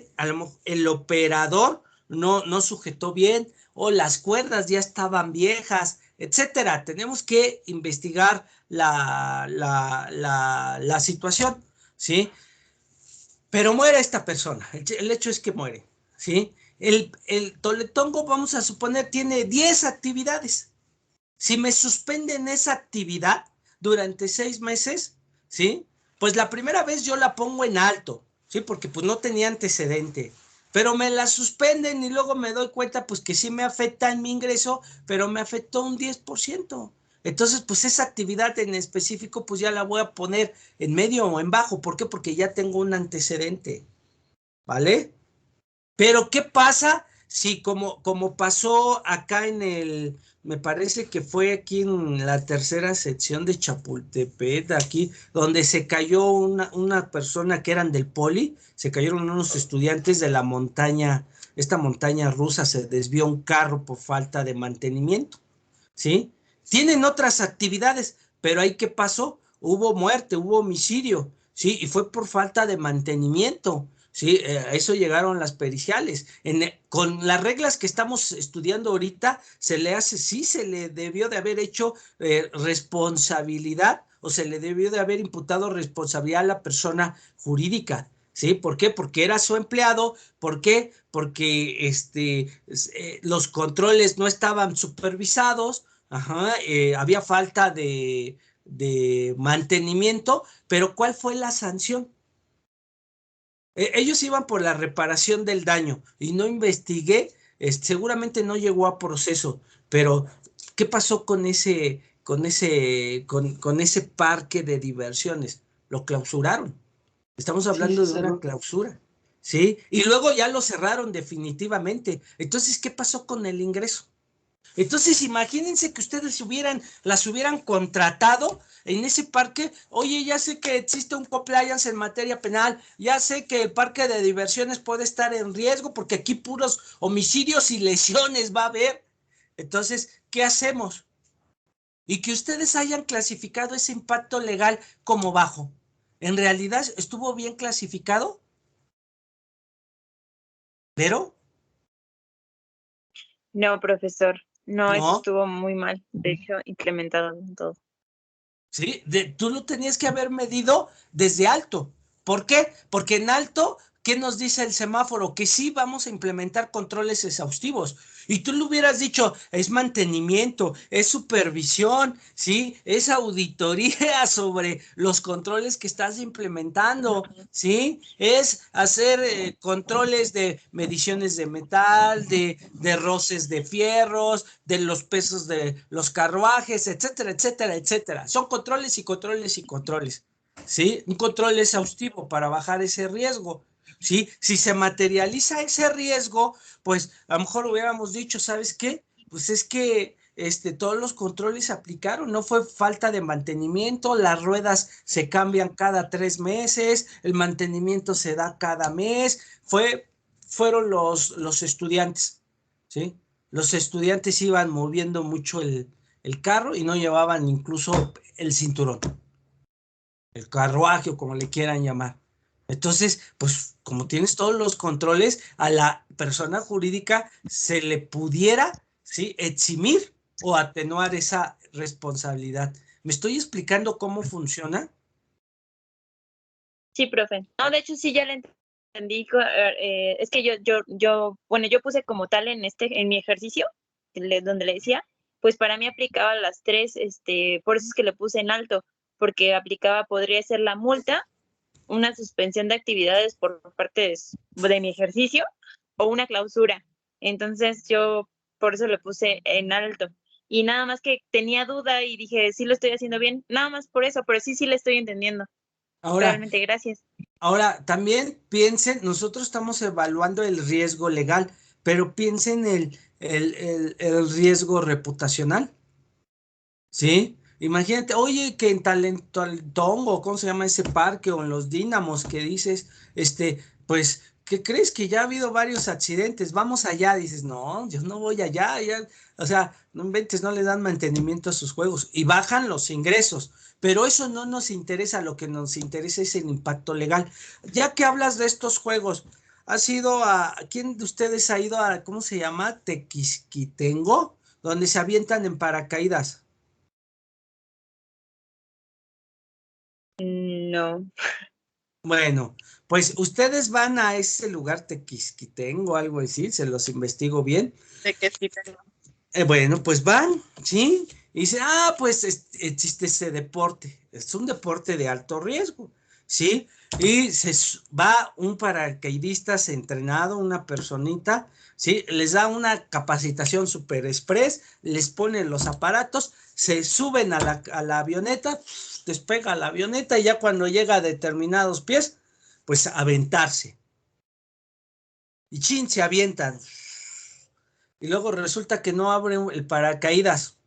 el operador no sujetó bien o las cuerdas ya estaban viejas, etcétera. Tenemos que investigar la situación, ¿sí? Pero muere esta persona, el hecho es que muere, ¿sí? El Toletongo, vamos a suponer, tiene 10 actividades. Si me suspenden esa actividad durante 6 meses, ¿sí? Pues la primera vez yo la pongo en alto, ¿sí? Porque pues no tenía antecedente. Pero me la suspenden y luego me doy cuenta pues que sí me afecta en mi ingreso, pero me afectó un 10%. Entonces, pues esa actividad en específico, pues ya la voy a poner en medio o en bajo. ¿Por qué? Porque ya tengo un antecedente, ¿vale? Pero ¿qué pasa si como pasó acá me parece que fue aquí en la tercera sección de Chapultepec, aquí, donde se cayó una persona que eran del Poli, se cayeron unos estudiantes de la montaña, esta montaña rusa, se desvió un carro por falta de mantenimiento, ¿sí? Tienen otras actividades, pero ahí ¿qué pasó? Hubo muerte, hubo homicidio, ¿sí? Y fue por falta de mantenimiento. Sí, a eso llegaron las periciales. Con las reglas que estamos estudiando ahorita, se le hace, sí, se le debió de haber hecho responsabilidad o se le debió de haber imputado responsabilidad a la persona jurídica. ¿Sí? ¿Por qué? Porque era su empleado. ¿Por qué? Porque los controles no estaban supervisados. Ajá, había falta de mantenimiento, pero ¿cuál fue la sanción? Ellos iban por la reparación del daño y no investigué, seguramente no llegó a proceso, pero ¿qué pasó con ese parque de diversiones? Lo clausuraron. Estamos Sí, se hablando de una cerró. clausura, ¿sí? Y luego ya lo cerraron definitivamente. Entonces, ¿qué pasó con el ingreso? Entonces, imagínense que ustedes las hubieran contratado en ese parque. Oye, ya sé que existe un compliance en materia penal, ya sé que el parque de diversiones puede estar en riesgo porque aquí puros homicidios y lesiones va a haber. Entonces, ¿qué hacemos? Y que ustedes hayan clasificado ese impacto legal como bajo. ¿En realidad estuvo bien clasificado? ¿Pero? No, profesor, no, eso No. estuvo muy mal, de hecho, implementado en todo. ¿Sí? Tú lo tenías que haber medido desde alto. ¿Por qué? Porque en alto, ¿qué nos dice el semáforo? Que sí vamos a implementar controles exhaustivos. Y tú le hubieras dicho, es mantenimiento, es supervisión, ¿sí? Es auditoría sobre los controles que estás implementando, ¿sí? Es hacer controles de mediciones de metal, de roces de fierros, de los pesos de los carruajes, etcétera, etcétera, etcétera. Son controles y controles y controles, ¿sí? Un control exhaustivo para bajar ese riesgo, ¿sí? Si se materializa ese riesgo, pues a lo mejor hubiéramos dicho, ¿sabes qué? Pues es que todos los controles se aplicaron, no fue falta de mantenimiento, las ruedas se cambian cada 3 meses, el mantenimiento se da cada mes, fueron los estudiantes, ¿sí? Los estudiantes iban moviendo mucho el carro y no llevaban incluso el cinturón, el carruaje o como le quieran llamar. Entonces, pues como tienes todos los controles, a la persona jurídica se le pudiera, ¿sí?, eximir o atenuar esa responsabilidad. ¿Me estoy explicando cómo funciona? Sí, profe. No, de hecho sí ya le entendí. Es que bueno, yo puse como tal en mi ejercicio, donde le decía, pues para mí aplicaba las tres, por eso es que le puse en alto, porque podría ser la multa, una suspensión de actividades por parte de mi ejercicio o una clausura. Entonces yo por eso le puse en alto. Y nada más que tenía duda y dije, sí lo estoy haciendo bien, nada más por eso, pero sí le estoy entendiendo. Ahora, Realmente, gracias. Ahora, también piensen, nosotros estamos evaluando el riesgo legal, pero piensen el riesgo reputacional, ¿sí? Imagínate, oye, que en Talentongo, ¿cómo se llama ese parque? O en los Dínamos que dices, pues, ¿qué crees? Que ya ha habido varios accidentes, vamos allá, dices, no, yo no voy allá, ya, o sea, no inventes, no le dan mantenimiento a sus juegos y bajan los ingresos, pero eso no nos interesa, lo que nos interesa es el impacto legal. Ya que hablas de estos juegos, ¿quién de ustedes ha ido a, ¿cómo se llama? Tequisquitengo, donde se avientan en paracaídas. No. Bueno, pues ustedes van a ese lugar Tequisquitengo o algo así, se los investigo bien. De que sí tengo. Bueno, pues van, ¿sí? Y dicen, pues existe ese deporte. Es un deporte de alto riesgo, ¿sí? Y va un paracaidista entrenado, una personita, ¿sí? Les da una capacitación super express, les ponen los aparatos, se suben a la avioneta, despega la avioneta y ya cuando llega a determinados pies, pues aventarse. Y chin, se avientan. Y luego resulta que no abren el paracaídas,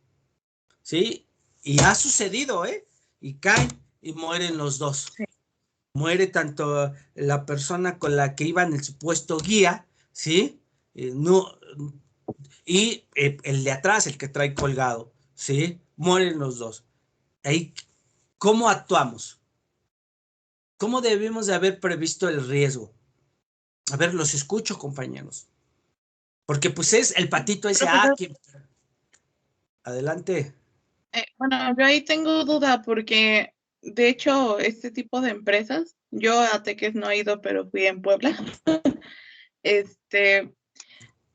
¿sí? Y ha sucedido, ¿eh? Y caen y mueren los dos. Sí. Muere tanto la persona con la que iba en el supuesto guía, ¿sí? No, y el de atrás, el que trae colgado, ¿sí? Mueren los dos. Ahí, ¿cómo actuamos? ¿Cómo debemos de haber previsto el riesgo? A ver, los escucho, compañeros. Porque pues es el patito ese, Profesor, que... Adelante. bueno, yo ahí tengo duda porque, de hecho, este tipo de empresas, yo a Teques no he ido, pero fui en Puebla.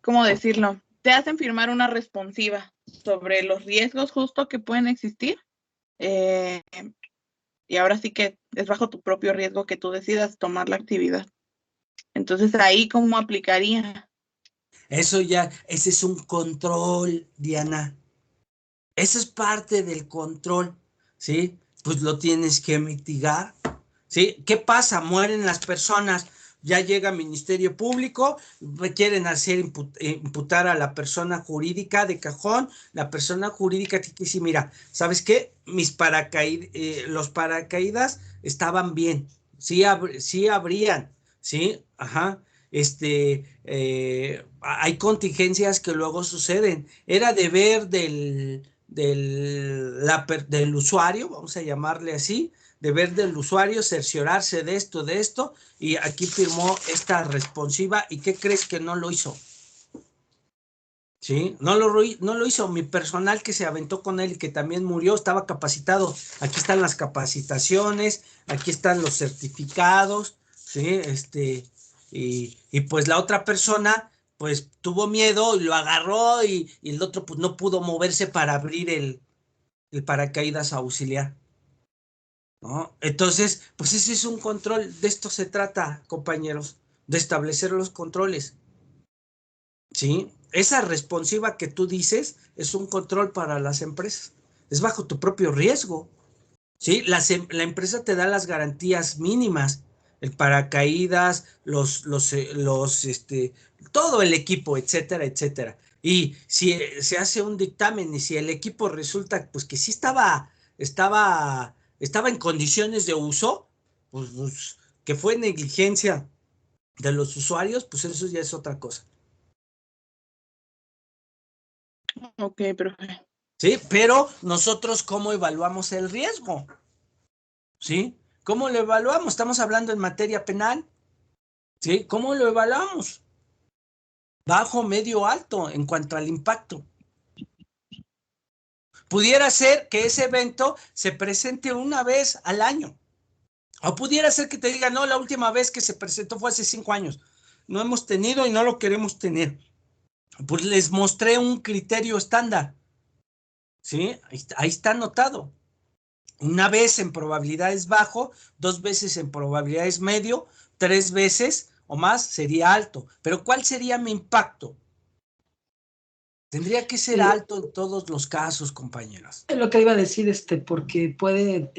¿Cómo decirlo? Te hacen firmar una responsiva sobre los riesgos justo que pueden existir. eh, y ahora sí que es bajo tu propio riesgo que tú decidas tomar la actividad. Entonces, ahí, ¿cómo aplicaría? Eso ya, ese es un control, Diana. Eso es parte del control, ¿sí? Pues lo tienes que mitigar, ¿sí? ¿Qué pasa? Mueren las personas, ya llega Ministerio Público, quieren hacer imputar a la persona jurídica de cajón, la persona jurídica tiene que decir, mira, ¿sabes qué? Los paracaídas estaban bien, sí abrían, ¿sí? Ajá. Hay contingencias que luego suceden. Era deber del usuario, vamos a llamarle así, deber del usuario cerciorarse de esto, y aquí firmó esta responsiva, ¿y qué crees que no lo hizo? ¿Sí? No lo hizo. Mi personal que se aventó con él y que también murió estaba capacitado. Aquí están las capacitaciones, aquí están los certificados, ¿sí? Y pues la otra persona pues tuvo miedo y lo agarró y el otro pues no pudo moverse para abrir el paracaídas auxiliar, ¿no? Entonces, pues ese es un control, de esto se trata, compañeros, de establecer los controles, ¿sí? Esa responsiva que tú dices es un control para las empresas, es bajo tu propio riesgo, ¿sí? La empresa te da las garantías mínimas, el paracaídas, todo el equipo, etcétera, etcétera. Y si se hace un dictamen y si el equipo resulta pues que sí estaba en condiciones de uso, pues que fue negligencia de los usuarios, pues eso ya es otra cosa. Ok, profe. ¿Sí? Pero nosotros, ¿cómo evaluamos el riesgo? ¿Sí? ¿Cómo lo evaluamos? Estamos hablando en materia penal, ¿sí? ¿Cómo lo evaluamos? Bajo, medio, alto, en cuanto al impacto. Pudiera ser que ese evento se presente una vez al año. O pudiera ser que te diga, no, la última vez que se presentó fue hace 5 años. No hemos tenido y no lo queremos tener. Pues les mostré un criterio estándar, ¿sí? Ahí está anotado. Una vez en probabilidades bajo, 2 veces en probabilidades medio, 3 veces o más sería alto. Pero ¿cuál sería mi impacto? Tendría que ser Eh, alto en todos los casos, compañeros. lo que iba a decir, porque puede,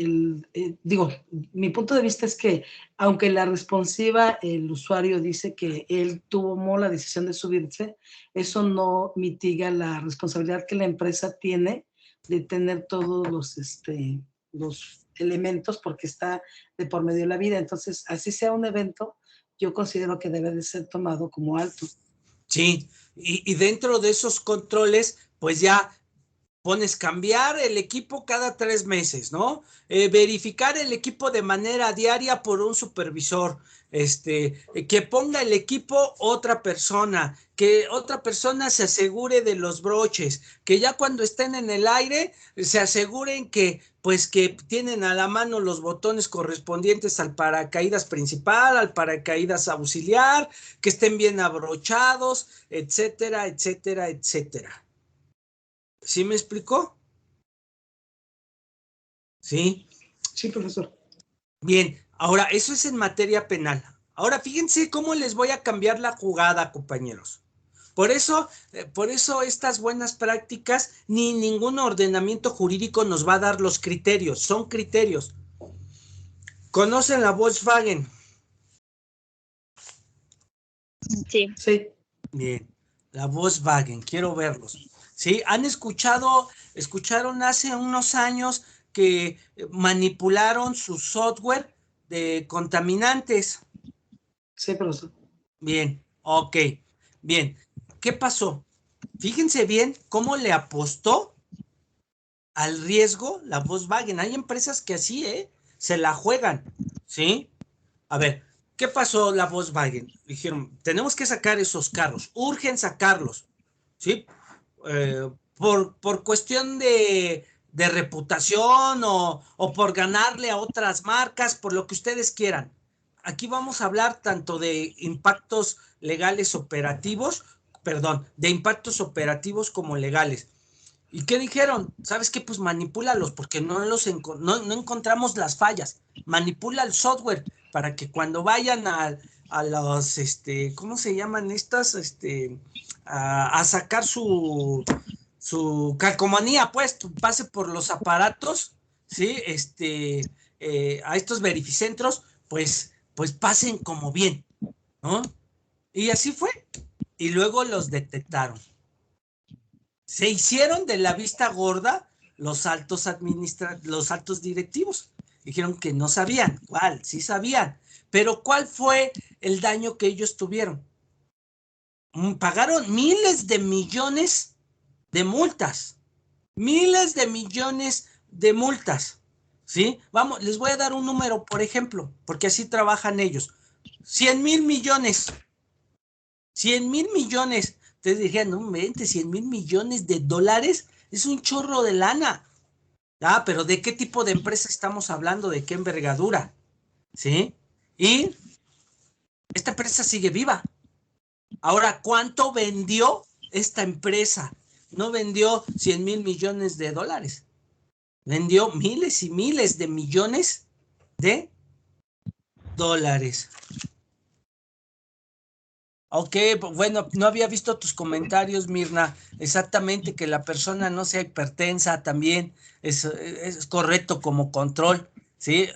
digo, mi punto de vista es que aunque la responsiva, el usuario dice que él tomó la decisión de subirse, eso no mitiga la responsabilidad que la empresa tiene de tener todos los elementos porque está de por medio de la vida. Entonces, así sea un evento, yo considero que debe de ser tomado como alto. Sí, y dentro de esos controles, pues ya pones cambiar el equipo cada 3 meses, ¿no? Verificar el equipo de manera diaria por un supervisor. que ponga el equipo otra persona, que otra persona se asegure de los broches, que ya cuando estén en el aire se aseguren que pues que tienen a la mano los botones correspondientes al paracaídas principal, al paracaídas auxiliar, que estén bien abrochados, etcétera, etcétera, etcétera. ¿Sí me explicó? Sí. Sí, profesor. Bien, ahora eso es en materia penal. Ahora fíjense cómo les voy a cambiar la jugada, compañeros. Por eso estas buenas prácticas ni ningún ordenamiento jurídico nos va a dar los criterios, son criterios. ¿Conocen la Volkswagen? Sí. Sí. Bien, la Volkswagen, quiero verlos. ¿Sí? ¿Escucharon hace unos años que manipularon su software de contaminantes? Sí, profesor. Bien, ok, bien. ¿Qué pasó? Fíjense bien cómo le apostó al riesgo la Volkswagen. Hay empresas que así, se la juegan, ¿sí? A ver, ¿qué pasó la Volkswagen? Dijeron, tenemos que sacar esos carros, urgen sacarlos, ¿sí? Por cuestión de reputación o por ganarle a otras marcas, por lo que ustedes quieran. Aquí vamos a hablar tanto de impactos legales operativos, perdón, de impactos operativos como legales. ¿Y qué dijeron? ¿Sabes qué? Pues manipúlalos porque no encontramos las fallas. Manipula el software para que cuando vayan a los, ¿cómo se llaman estas? A sacar su calcomanía, pues, pase por los aparatos, ¿sí? A estos verificentros, pues pasen como bien, ¿no? Y así fue. Y luego los detectaron. Se hicieron de la vista gorda los altos directivos. Dijeron que no sabían. ¿Cuál? Sí sabían. Pero ¿cuál fue el daño que ellos tuvieron? Pagaron miles de millones de multas. Miles de millones de multas. ¿Sí? Vamos, les voy a dar un número, por ejemplo, porque así trabajan ellos. 100,000 millones. 100,000 millones. Ustedes dirían, no, 100,000 millones de dólares es un chorro de lana. Ah, pero ¿de qué tipo de empresa estamos hablando? ¿De qué envergadura? ¿Sí? Y esta empresa sigue viva. Ahora, ¿cuánto vendió esta empresa? No vendió 100,000 millones de dólares. Vendió miles y miles de millones de dólares. Ok, bueno, no había visto tus comentarios, Mirna. Exactamente, que la persona no sea hipertensa también es correcto como control, ¿sí?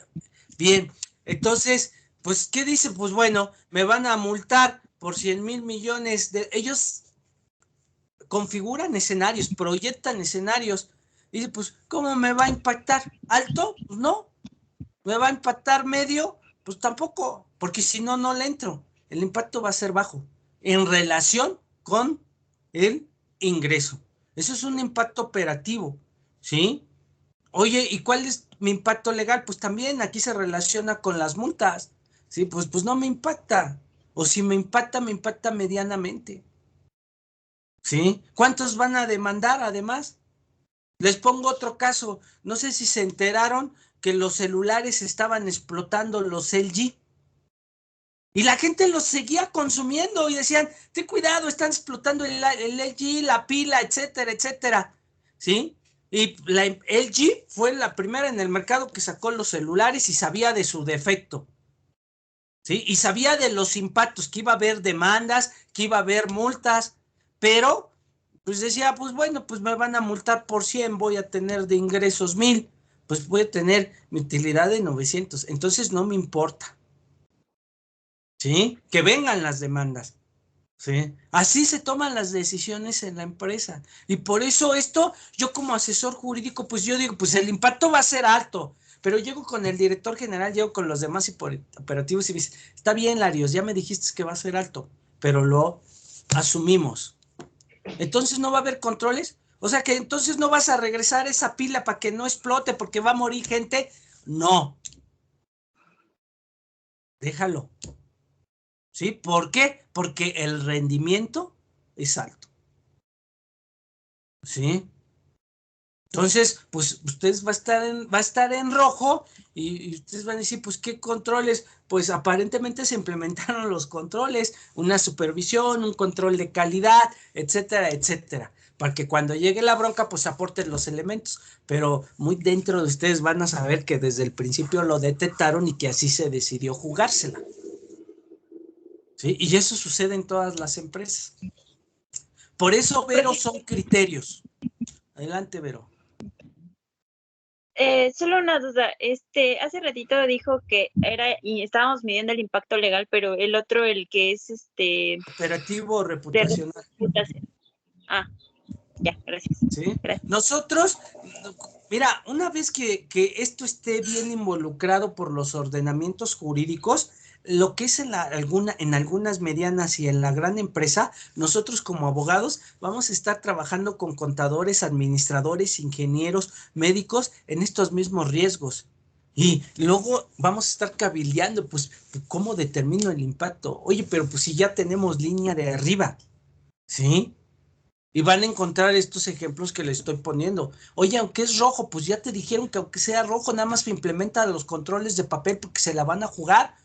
Bien, entonces, pues, ¿qué dice? Pues bueno, me van a multar por 100,000 millones de... Ellos configuran escenarios, proyectan escenarios. Y dice, pues, ¿cómo me va a impactar? ¿Alto? Pues no. ¿Me va a impactar medio? Pues tampoco, porque si no, no le entro. El impacto va a ser bajo en relación con el ingreso. Eso es un impacto operativo, ¿sí? Oye, ¿y cuál es mi impacto legal? Pues también aquí se relaciona con las multas, ¿sí? Pues no me impacta. O si me impacta medianamente, ¿sí? ¿Cuántos van a demandar además? Les pongo otro caso. No sé si se enteraron que los celulares estaban explotando los LG. Y la gente los seguía consumiendo y decían, ten cuidado, están explotando el LG, la pila, etcétera, etcétera. ¿Sí? Y la LG fue la primera en el mercado que sacó los celulares y sabía de su defecto. ¿Sí? Y sabía de los impactos, que iba a haber demandas, que iba a haber multas, pero pues decía, pues bueno, pues me van a multar por 100, voy a tener de ingresos 1,000, pues voy a tener mi utilidad de 900, entonces no me importa, ¿sí? Que vengan las demandas, ¿sí? Así se toman las decisiones en la empresa, y por eso esto, yo como asesor jurídico, pues yo digo, pues el impacto va a ser alto, pero llego con el director general, llego con los demás operativos y me dice, está bien, Larios, ya me dijiste que va a ser alto, pero lo asumimos. Entonces no va a haber controles. O sea que entonces no vas a regresar esa pila para que no explote porque va a morir gente. No. Déjalo. ¿Sí? ¿Por qué? Porque el rendimiento es alto. ¿Sí? Entonces, pues ustedes va a estar en rojo y ustedes van a decir, pues, ¿qué controles? Pues aparentemente se implementaron los controles, una supervisión, un control de calidad, etcétera, etcétera, para que cuando llegue la bronca, pues aporten los elementos, pero muy dentro de ustedes van a saber que desde el principio lo detectaron y que así se decidió jugársela, ¿sí? Y eso sucede en todas las empresas. Por eso, Vero, Profe, son criterios. Adelante, Vero. solo una duda. Hace ratito dijo que era y estábamos midiendo el impacto legal, pero el otro, el que es Operativo de reputacional. reputación. Ah, ya, gracias. ¿Sí? Gracias. Nosotros, mira, una vez que esto esté bien involucrado por los ordenamientos jurídicos, lo que es en algunas medianas y en la gran empresa, nosotros como abogados vamos a estar trabajando con contadores, administradores, ingenieros, médicos en estos mismos riesgos. Y luego vamos a estar cabildeando, pues, ¿cómo determino el impacto? Oye, pero pues si ya tenemos línea de arriba, ¿sí? Y van a encontrar estos ejemplos que les estoy poniendo. Oye, aunque es rojo, pues ya te dijeron que aunque sea rojo, nada más implementa los controles de papel porque se la van a jugar.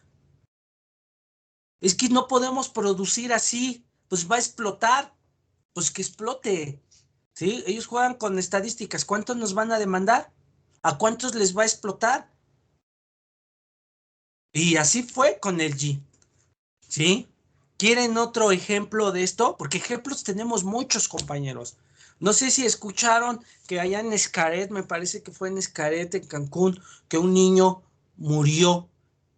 Es que no podemos producir así, pues va a explotar, pues que explote. ¿Sí? Ellos juegan con estadísticas. ¿Cuántos nos van a demandar? ¿A cuántos les va a explotar? Y así fue con el G. ¿Sí? ¿Quieren otro ejemplo de esto? Porque ejemplos tenemos muchos, compañeros. No sé si escucharon que allá en Xcaret, me parece que fue en Xcaret, en Cancún, que un niño murió,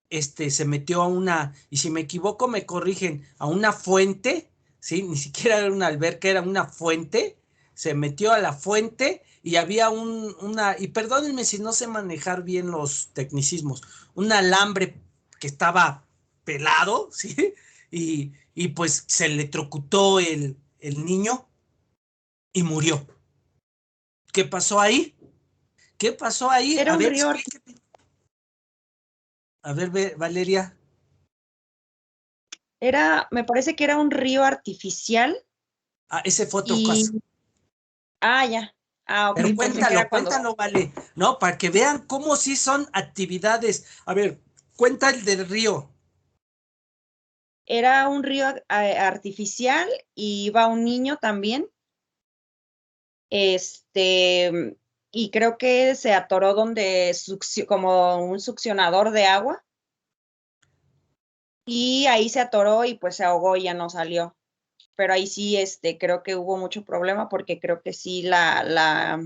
se metió a una, y si me equivoco me corrigen, a una fuente, ¿sí? Ni siquiera era una alberca, era una fuente, se metió a la fuente y había y perdónenme si no sé manejar bien los tecnicismos, un alambre que estaba pelado, ¿sí? Y pues se electrocutó el niño y murió. ¿Qué pasó ahí? ¿Qué pasó ahí? Era A un ver, río, explíqueme. A ver, Valeria. me parece que era un río artificial Ah, ese fue otro caso. y, ya, ok, Pero pensé que era cuando, cuéntalo, vale. No, para que vean cómo sí son actividades. A ver, cuenta el del río. era un río artificial y iba un niño también, y creo que se atoró donde, como un succionador de agua, y ahí se atoró y pues se ahogó y ya no salió. Pero ahí sí, creo que hubo mucho problema porque creo que sí la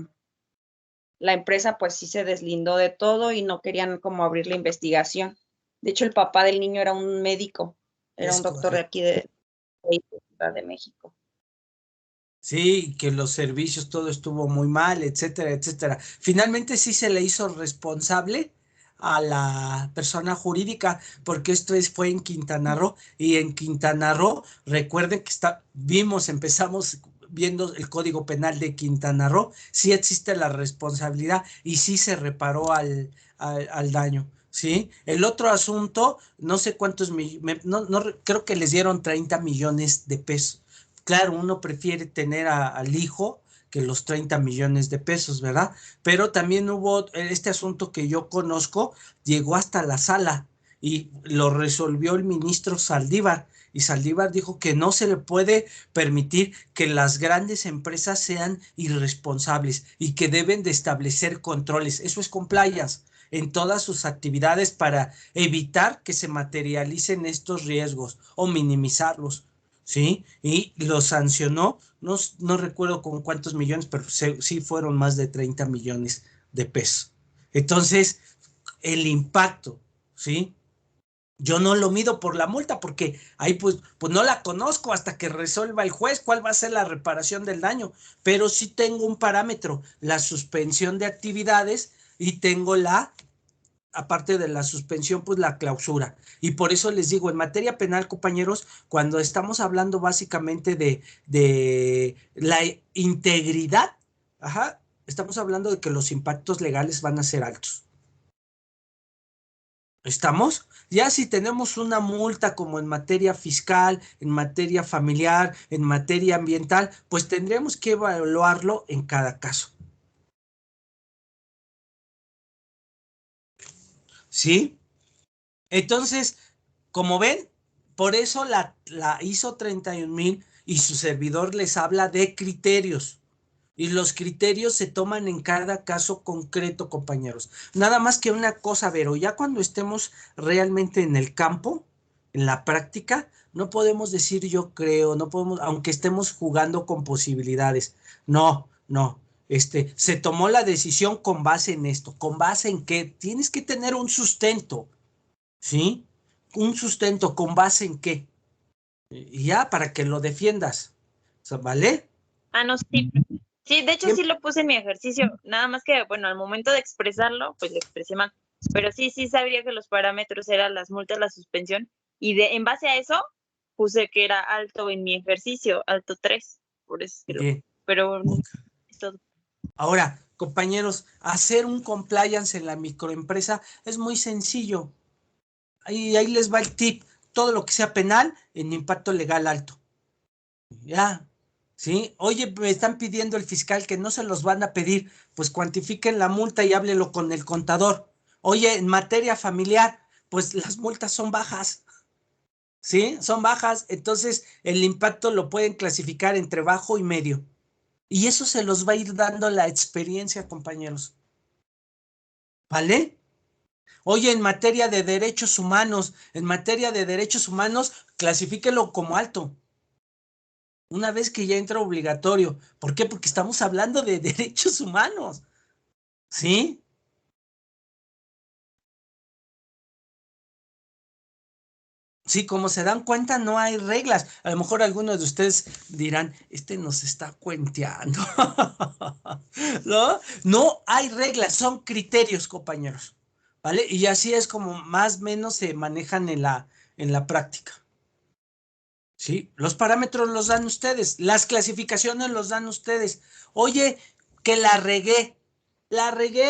empresa pues sí se deslindó de todo y no querían como abrir la investigación. De hecho, el papá del niño era un médico, era Es un doctor de correcto. aquí de Ciudad de México. Sí, que los servicios, todo estuvo muy mal, etcétera, etcétera. Finalmente sí se le hizo responsable a la persona jurídica, porque fue en Quintana Roo, y en Quintana Roo, recuerden que empezamos viendo el Código Penal de Quintana Roo, sí existe la responsabilidad y sí se reparó al daño. ¿Sí? El otro asunto, no sé cuántos, creo que les dieron 30 millones de pesos. Claro, uno prefiere tener al hijo que los 30 millones de pesos, ¿verdad? Pero también hubo este asunto que yo conozco, llegó hasta la sala y lo resolvió el ministro Saldívar. Y Saldívar dijo que no se le puede permitir que las grandes empresas sean irresponsables y que deben de establecer controles. Eso es compliance en todas sus actividades para evitar que se materialicen estos riesgos o minimizarlos. ¿Sí? Y lo sancionó, no recuerdo con cuántos millones, pero sí fueron más de 30 millones de pesos. Entonces, el impacto, ¿sí? Yo no lo mido por la multa porque ahí pues no la conozco hasta que resuelva el juez cuál va a ser la reparación del daño, pero sí tengo un parámetro, la suspensión de actividades y tengo aparte de la suspensión, pues la clausura. Y por eso les digo, en materia penal, compañeros, cuando estamos hablando básicamente de la integridad, ajá, estamos hablando de que los impactos legales van a ser altos. ¿Estamos? Ya si tenemos una multa como en materia fiscal, en materia familiar, en materia ambiental, pues tendremos que evaluarlo en cada caso. ¿Sí? Entonces, como ven, por eso la ISO 31000 y su servidor les habla de criterios. Y los criterios se toman en cada caso concreto, compañeros. Nada más que una cosa, Vero, ya cuando estemos realmente en el campo, en la práctica, no podemos decir yo creo, no podemos, aunque estemos jugando con posibilidades. No, no. Se tomó la decisión con base en esto. ¿Con base en qué? Tienes que tener un sustento, ¿sí? Un sustento, ¿con base en qué? Y ya, para que lo defiendas. O sea, ¿vale? Ah, no, sí. Sí, de hecho sí lo puse en mi ejercicio, nada más que, bueno, al momento de expresarlo, pues lo expresé mal. Pero sí sabía que los parámetros eran las multas, la suspensión, y en base a eso puse que era alto en mi ejercicio, alto 3, por eso es que Bien. pero es todo. Ahora, compañeros, hacer un compliance en la microempresa es muy sencillo. Ahí les va el tip. Todo lo que sea penal en impacto legal alto. Ya, ¿sí? Oye, me están pidiendo el fiscal que no se los van a pedir, pues cuantifiquen la multa y háblelo con el contador. Oye, en materia familiar, pues las multas son bajas, ¿sí? Son bajas, entonces el impacto lo pueden clasificar entre bajo y medio. Y eso se los va a ir dando la experiencia, compañeros. ¿Vale? Oye, en materia de derechos humanos, clasifíquelo como alto. Una vez que ya entra obligatorio. ¿Por qué? Porque estamos hablando de derechos humanos. ¿Sí? Sí, como se dan cuenta, no hay reglas. A lo mejor algunos de ustedes dirán, nos está cuenteando. ¿No? No hay reglas, son criterios, compañeros. ¿Vale? Y así es como más o menos se manejan en la práctica. ¿Sí? Los parámetros los dan ustedes, las clasificaciones los dan ustedes. Oye, que la regué,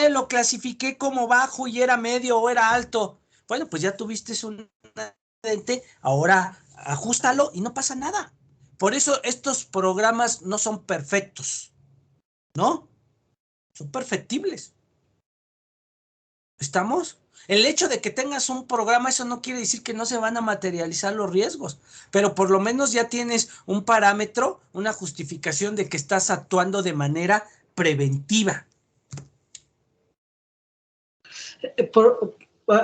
lo clasifiqué como bajo y era medio o era alto. Bueno, pues ya tuviste un accidente, ahora ajustalo y no pasa nada. Por eso estos programas no son perfectos, ¿no? Son perfectibles. ¿Estamos? El hecho de que tengas un programa, eso no quiere decir que no se van a materializar los riesgos, pero por lo menos ya tienes un parámetro, una justificación de que estás actuando de manera preventiva.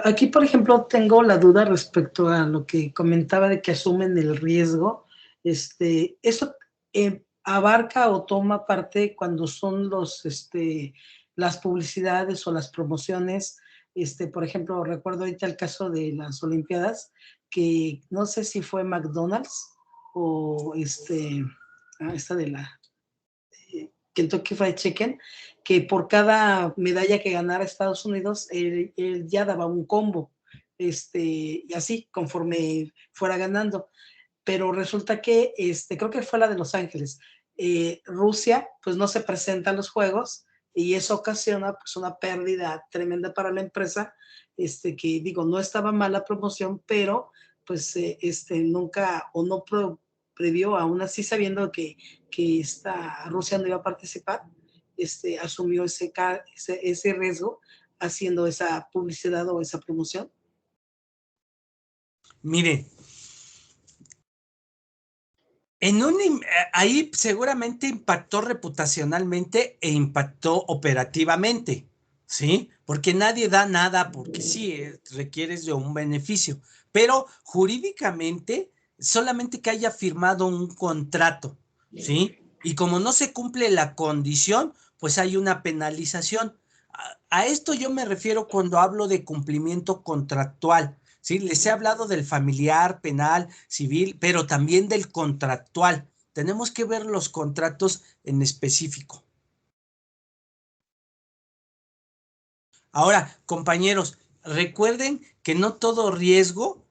Aquí, por ejemplo, tengo la duda respecto a lo que comentaba de que asumen el riesgo. Eso abarca o toma parte cuando son las publicidades o las promociones. Por ejemplo, recuerdo ahorita el caso de las Olimpiadas, que no sé si fue McDonald's o esta de la Kentucky Fried Chicken, que por cada medalla que ganara Estados Unidos, él ya daba un combo, y así, conforme fuera ganando. Pero resulta que, creo que fue la de Los Ángeles, Rusia, pues no se presenta a los Juegos, y eso ocasiona pues una pérdida tremenda para la empresa, que digo, no estaba mal la promoción, pero pues nunca o no previó, aún así sabiendo que esta Rusia no iba a participar, asumió ese riesgo haciendo esa publicidad o esa promoción. Mire, ahí seguramente impactó reputacionalmente e impactó operativamente, ¿sí? Porque nadie da nada porque sí, requieres de un beneficio, pero jurídicamente solamente que haya firmado un contrato, ¿sí? Y como no se cumple la condición, pues hay una penalización. A esto yo me refiero cuando hablo de cumplimiento contractual. Sí, les he hablado del familiar, penal, civil, pero también del contractual. Tenemos que ver los contratos en específico. Ahora, compañeros, recuerden que no todo riesgo,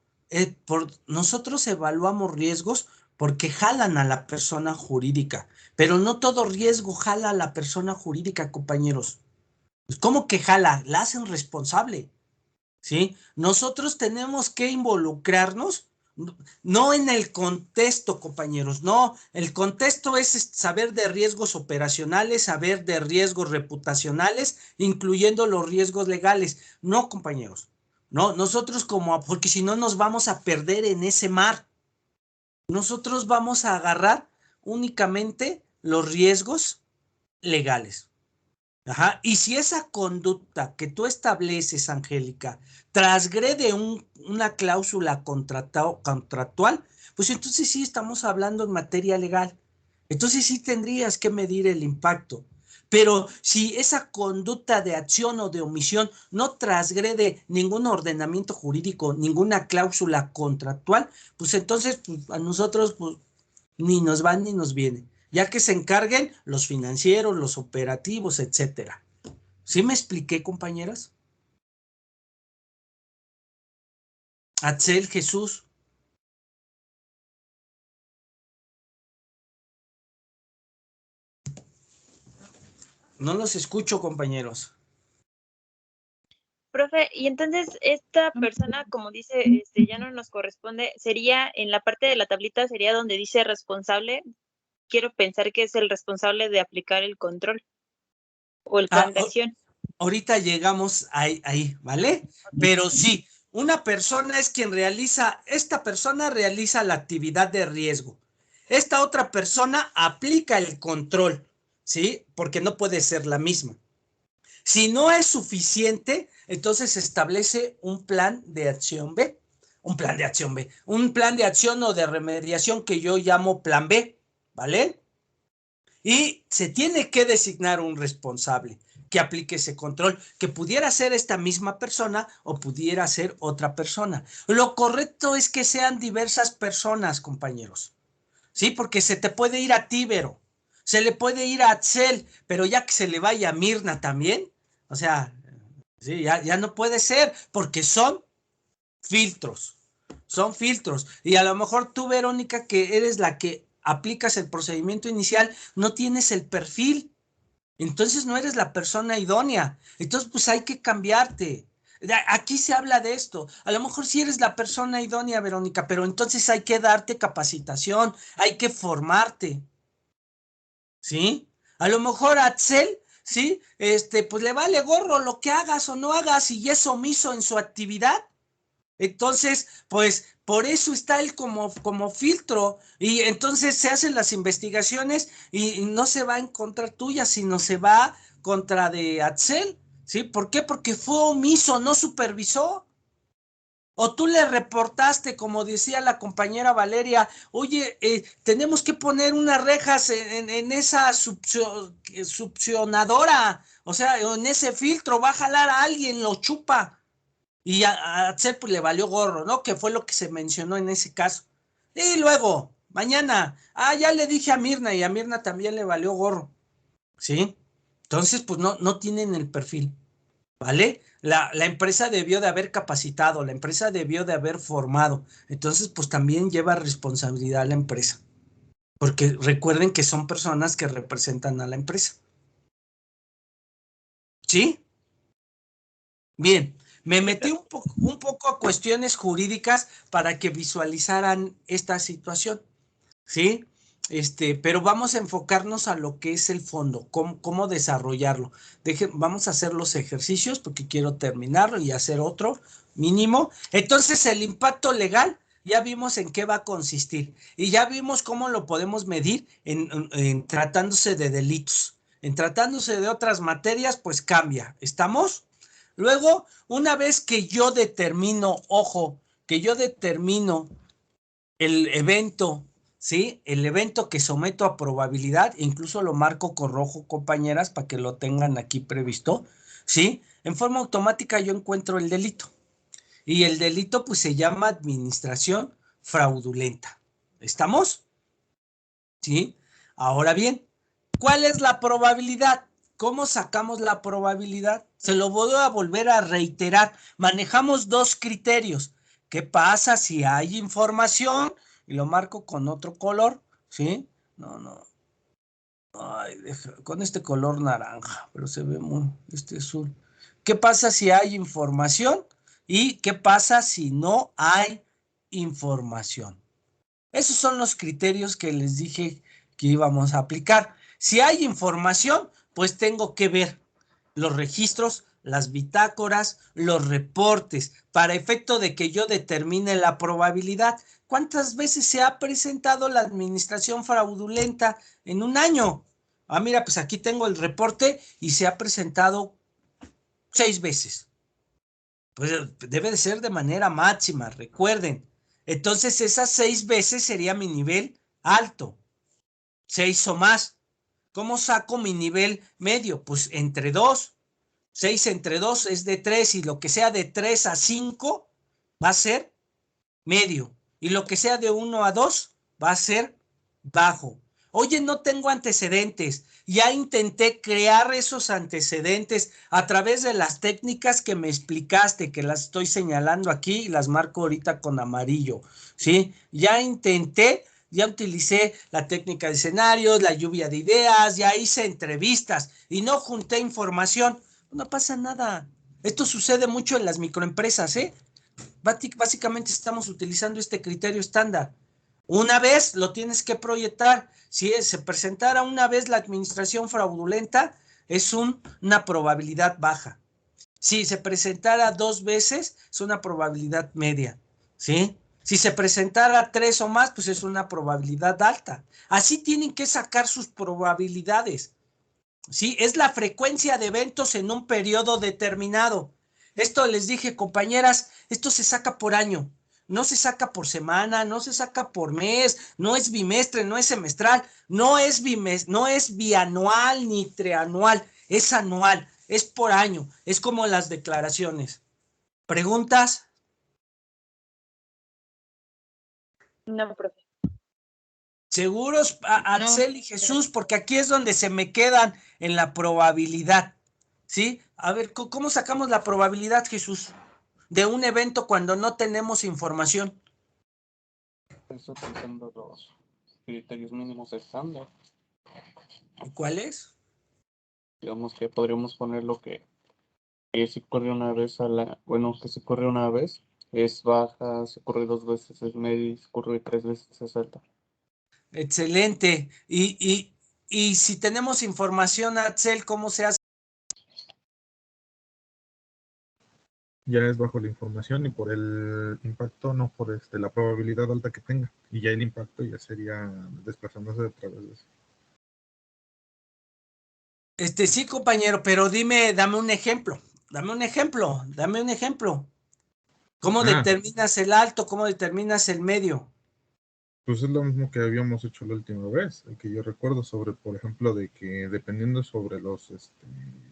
nosotros evaluamos riesgos porque jalan a la persona jurídica, pero no todo riesgo jala a la persona jurídica, compañeros. Pues, ¿cómo que jala? La hacen responsable. ¿sí? Nosotros tenemos que involucrarnos, no en el contexto, compañeros, no, el contexto es saber de riesgos operacionales, saber de riesgos reputacionales, incluyendo los riesgos legales. No, compañeros, no, nosotros porque si no nos vamos a perder en ese mar. Nosotros vamos a agarrar únicamente los riesgos legales. Ajá. Y si esa conducta que tú estableces, Angélica, transgrede una cláusula contractual, pues entonces sí estamos hablando en materia legal. Entonces sí tendrías que medir el impacto. Pero si esa conducta de acción o de omisión no transgrede ningún ordenamiento jurídico, ninguna cláusula contractual, pues entonces pues, a nosotros pues, ni nos van ni nos viene, ya que se encarguen los financieros, los operativos, etcétera. ¿Sí me expliqué, compañeras? Axel, Jesús. No los escucho, compañeros. Profe, y entonces esta persona, como dice, ya no nos corresponde, sería en la parte de la tablita, sería donde dice responsable. Quiero pensar que es el responsable de aplicar el control o el plan de acción. Ahorita llegamos ahí, ¿vale? Pero sí, una persona es quien esta persona realiza la actividad de riesgo. Esta otra persona aplica el control, ¿sí? Porque no puede ser la misma. Si no es suficiente, entonces se establece un plan de acción B. Un plan de acción B. Un plan de acción o de remediación que yo llamo plan B, ¿vale? Y se tiene que designar un responsable que aplique ese control, que pudiera ser esta misma persona o pudiera ser otra persona. Lo correcto es que sean diversas personas, compañeros. ¿Sí? Porque se te puede ir a Tíbero, se le puede ir a Axel, pero ya que se le vaya a Mirna también, o sea, sí, ya no puede ser, porque filtros, son filtros. Y a lo mejor tú, Verónica, que eres la que aplicas el procedimiento inicial, no tienes el perfil, entonces no eres la persona idónea. Entonces, pues hay que cambiarte. Aquí se habla de esto. A lo mejor sí eres la persona idónea, Verónica, pero entonces hay que darte capacitación, hay que formarte, ¿sí? A lo mejor a Axel, ¿sí? Pues le vale gorro lo que hagas o no hagas y es omiso en su actividad. Entonces, pues por eso está él como filtro y entonces se hacen las investigaciones y no se va en contra tuya, sino se va contra de Axel, ¿sí? ¿Por qué? Porque fue omiso, no supervisó. O tú le reportaste, como decía la compañera Valeria, oye, tenemos que poner unas rejas en esa succionadora, o sea, en ese filtro, va a jalar a alguien, lo chupa. Y a Axel pues le valió gorro, ¿no? Que fue lo que se mencionó en ese caso. Y luego, mañana, ya le dije a Mirna y a Mirna también le valió gorro, ¿sí? Entonces, pues no tienen el perfil, ¿vale? La empresa debió de haber capacitado, la empresa debió de haber formado. Entonces, pues también lleva responsabilidad la empresa, porque recuerden que son personas que representan a la empresa, ¿sí? Bien, me metí un poco a cuestiones jurídicas para que visualizaran esta situación, ¿sí? Pero vamos a enfocarnos a lo que es el fondo, cómo desarrollarlo. Vamos a hacer los ejercicios porque quiero terminarlo y hacer otro mínimo. Entonces, el impacto legal, ya vimos en qué va a consistir y ya vimos cómo lo podemos medir en tratándose de delitos. En tratándose de otras materias, pues cambia. ¿Estamos? Luego, una vez que yo determino, ojo, que yo determino el evento, ¿sí? El evento que someto a probabilidad, incluso lo marco con rojo, compañeras, para que lo tengan aquí previsto, ¿sí? En forma automática yo encuentro el delito. Y el delito, pues, se llama administración fraudulenta. ¿Estamos? ¿Sí? Ahora bien, ¿cuál es la probabilidad? ¿Cómo sacamos la probabilidad? Se lo voy a volver a reiterar. Manejamos dos criterios. ¿Qué pasa si hay información? Y lo marco con otro color, ¿sí? No. Ay, con este color naranja, pero se ve muy, azul. ¿Qué pasa si hay información? ¿Y qué pasa si no hay información? Esos son los criterios que les dije que íbamos a aplicar. Si hay información, pues tengo que ver los registros, las bitácoras, los reportes, para efecto de que yo determine la probabilidad. ¿Cuántas veces se ha presentado la administración fraudulenta en un año? Ah, mira, pues aquí tengo el reporte y se ha presentado 6 veces. Pues debe de ser de manera máxima, recuerden. Entonces esas 6 veces sería mi nivel alto, 6 o más. ¿Cómo saco mi nivel medio? Pues entre 2. 6 entre 2 es de 3 y lo que sea de 3 a 5 va a ser medio. Y lo que sea de 1 a 2 va a ser bajo. Oye, no tengo antecedentes. Ya intenté crear esos antecedentes a través de las técnicas que me explicaste, que las estoy señalando aquí y las marco ahorita con amarillo, ¿sí? Ya intenté, ya utilicé la técnica de escenarios, la lluvia de ideas, ya hice entrevistas y no junté información. No pasa nada. Esto sucede mucho en las microempresas, ¿eh? Básicamente estamos utilizando este criterio estándar. Una vez lo tienes que proyectar. Si se presentara una vez la administración fraudulenta, es una probabilidad baja. Si se presentara 2 veces, es una probabilidad media, ¿sí? Si se presentara 3 o más, pues es una probabilidad alta. Así tienen que sacar sus probabilidades, ¿sí? Es la frecuencia de eventos en un periodo determinado. Esto les dije, compañeras, esto se saca por año. No se saca por semana, no se saca por mes, no es bimestre, no es semestral, no es bianual ni trianual, es anual, es por año, es como las declaraciones. ¿Preguntas? No, profe. ¿Seguros, Axel y Jesús? Porque aquí es donde se me quedan en la probabilidad, ¿sí? A ver, ¿cómo sacamos la probabilidad, Jesús, de un evento cuando no tenemos información? Eso utilizando los criterios mínimos estándar. ¿Cuál es? Digamos que podríamos poner lo que si corre una vez que si corre una vez es baja, si corre 2 veces es media, si corre 3 veces es alta. Excelente. Y si tenemos información, Axel, ¿cómo se hace? Ya es bajo la información y por el impacto, no por la probabilidad alta que tenga. Y ya el impacto ya sería desplazándose a través de eso. Sí, compañero, pero dame un ejemplo. Dame un ejemplo. ¿Cómo determinas el alto? ¿Cómo determinas el medio? Pues es lo mismo que habíamos hecho la última vez, el que yo recuerdo sobre, por ejemplo, de que dependiendo sobre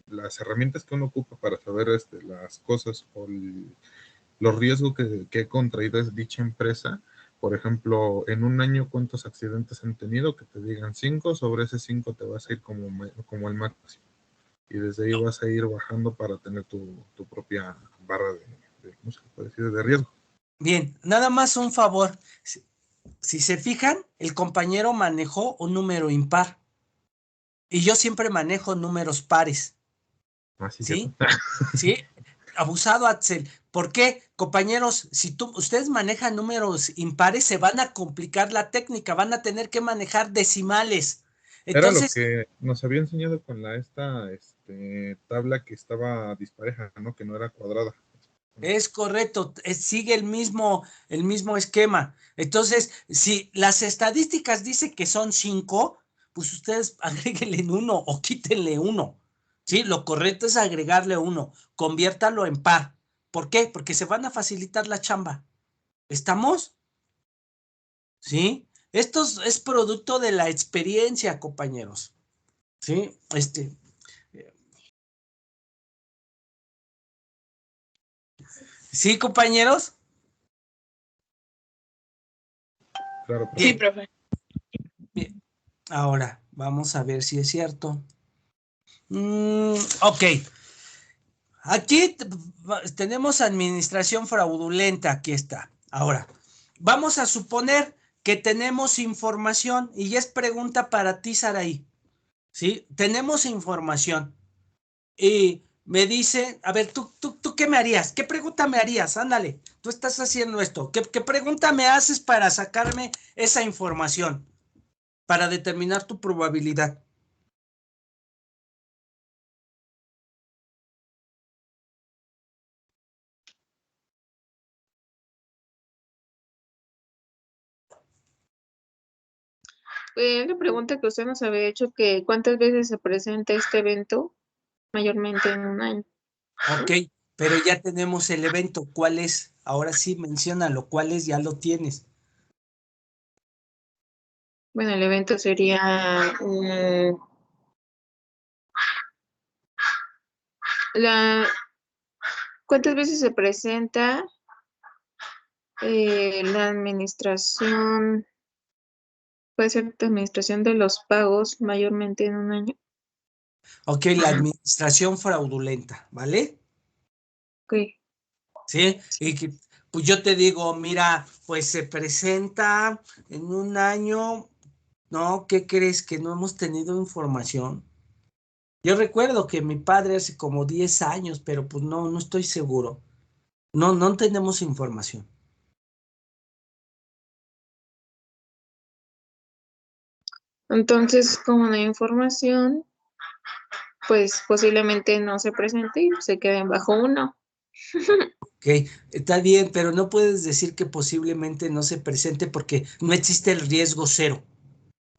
las herramientas que uno ocupa para saber las cosas o los riesgos que ha contraído dicha empresa, por ejemplo, en un año cuántos accidentes han tenido, que te digan 5, sobre ese 5 te vas a ir como el máximo. Y desde ahí vas a ir bajando para tener tu propia barra ¿cómo se puede decir? De riesgo. Bien, nada más un favor. Si se fijan, el compañero manejó un número impar. Y yo siempre manejo números pares. ¿Sí? ¿Sí? Abusado, Axel. ¿Por qué, compañeros? Si ustedes manejan números impares, se van a complicar la técnica, van a tener que manejar decimales. Entonces, era lo que nos había enseñado con tabla que estaba dispareja, ¿no? Que no era cuadrada. Es correcto, sigue el mismo esquema. Entonces, si las estadísticas dicen que son 5, pues ustedes agréguenle 1 o quítenle 1. ¿Sí? Lo correcto es agregarle 1, conviértalo en par. ¿Por qué? Porque se van a facilitar la chamba. ¿Estamos? ¿Sí? Esto es producto de la experiencia, compañeros. ¿Sí? ¿Sí, compañeros? Claro, sí, profe. Bien. Ahora, vamos a ver si es cierto. Ok. Aquí tenemos administración fraudulenta. Aquí está. Ahora, vamos a suponer que tenemos información y ya es pregunta para ti, Saraí. ¿Sí? Tenemos información y me dice, a ver, ¿tú qué me harías? ¿Qué pregunta me harías? Ándale, tú estás haciendo esto. ¿Qué pregunta me haces para sacarme esa información? Para determinar tu probabilidad. La pregunta que usted nos había hecho, que ¿cuántas veces se presenta este evento? Mayormente en un año. Ok, pero ya tenemos el evento. ¿Cuál es? Ahora sí, menciónalo. ¿Cuál es? Ya lo tienes. Bueno, el evento sería la ¿cuántas veces se presenta la administración, puede ser la administración de los pagos mayormente en un año? Ok, la administración fraudulenta, ¿vale? Ok. Sí, y que, pues yo te digo, mira, pues se presenta en un año, ¿no? ¿Qué crees? Que no hemos tenido información. Yo recuerdo que mi padre hace como 10 años, pero pues no estoy seguro. No tenemos información. Entonces, como no hay información, pues posiblemente no se presente y se queden bajo uno. Ok, está bien, pero no puedes decir que posiblemente no se presente porque no existe el riesgo cero.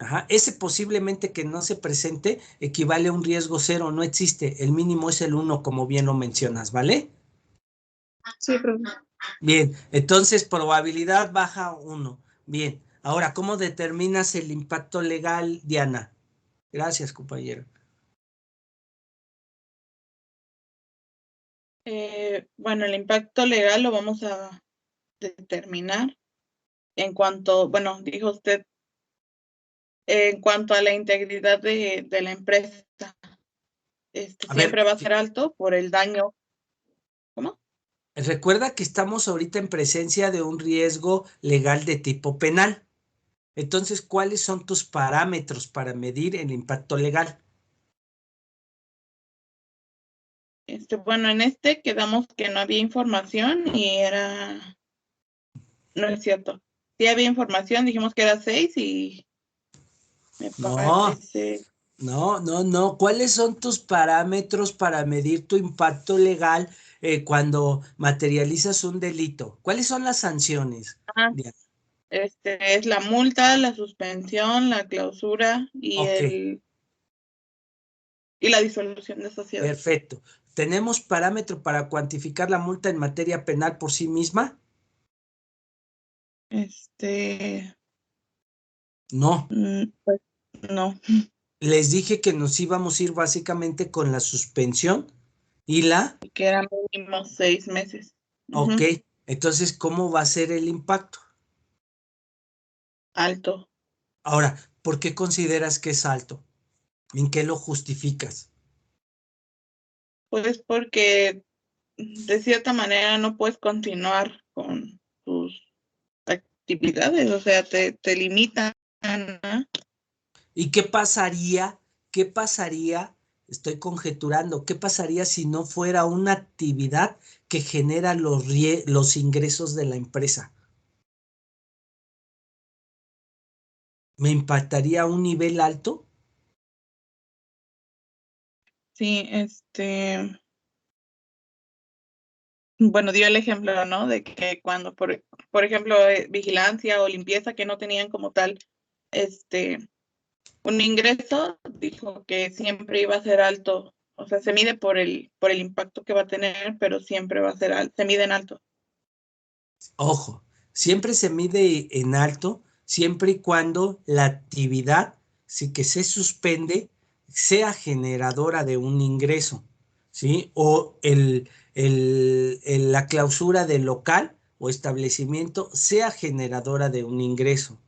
Ajá, ese posiblemente que no se presente equivale a un riesgo cero, no existe. El mínimo es el uno, como bien lo mencionas, ¿vale? Sí, profe. Bien, entonces probabilidad baja uno. Bien, ahora, ¿cómo determinas el impacto legal, Diana? Gracias, compañero. Bueno, el impacto legal lo vamos a determinar en cuanto, bueno, dijo usted, en cuanto a la integridad de la empresa. A ver, Siempre va a ser alto por el daño. ¿Cómo? recuerda que estamos ahorita en presencia de un riesgo legal de tipo penal. Entonces, ¿cuáles son tus parámetros para medir el impacto legal? Bueno, en quedamos que no había información y no es cierto. Sí había información, dijimos que era 6 y me No, parece, no. ¿Cuáles son tus parámetros para medir tu impacto legal cuando materializas un delito? ¿Cuáles son las sanciones? ah, Diana? es la multa, la suspensión, la clausura Ok, y la disolución de sociedad. perfecto. ¿Tenemos parámetro para cuantificar la multa en materia penal por sí misma? No. Pues no. Les dije que nos íbamos a ir básicamente con la suspensión y la... Que eran mínimo 6 meses. Ok, entonces, ¿cómo va a ser el impacto? Alto. Ahora, ¿por qué consideras que es alto? ¿En qué lo justificas? Pues porque de cierta manera no puedes continuar con tus actividades, o sea, te limitan, ¿no? ¿Y qué pasaría, estoy conjeturando, qué pasaría si no fuera una actividad que genera los ingresos de la empresa? ¿Me impactaría a un nivel alto? Sí, bueno, dio el ejemplo, ¿no? De que cuando, por ejemplo, vigilancia o limpieza que no tenían como tal, un ingreso, dijo que siempre iba a ser alto. O sea, se mide por el impacto que va a tener, pero siempre va a ser alto, se mide en alto. Ojo, siempre se mide en alto, siempre y cuando la actividad, si que se suspende, sea generadora de un ingreso, ¿sí? O la clausura del local o establecimiento sea generadora de un ingreso.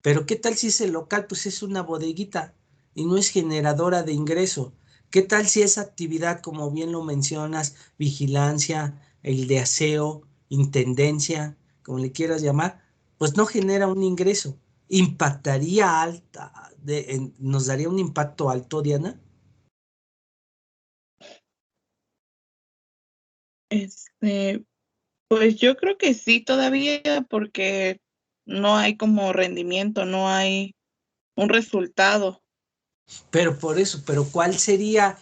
Pero ¿qué tal si ese local pues es una bodeguita y no es generadora de ingreso? ¿Qué tal si esa actividad, como bien lo mencionas, vigilancia, el de aseo, intendencia, como le quieras llamar, pues no genera un ingreso? ¿Impactaría alta, nos daría un impacto alto, Diana? Pues yo creo que sí todavía, porque no hay como rendimiento, no hay un resultado. Pero por eso, pero cuál sería,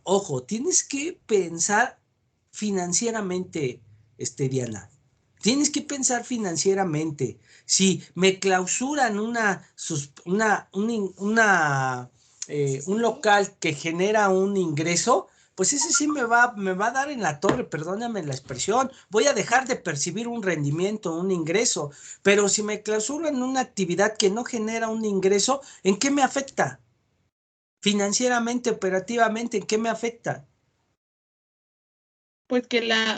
ojo, tienes que pensar financieramente, Diana. Tienes que pensar financieramente. Si me clausuran un local que genera un ingreso, pues ese sí me va a dar en la torre, perdóname la expresión. Voy a dejar de percibir un rendimiento, un ingreso. Pero si me clausuran una actividad que no genera un ingreso, ¿en qué me afecta? Financieramente, operativamente, ¿en qué me afecta? Pues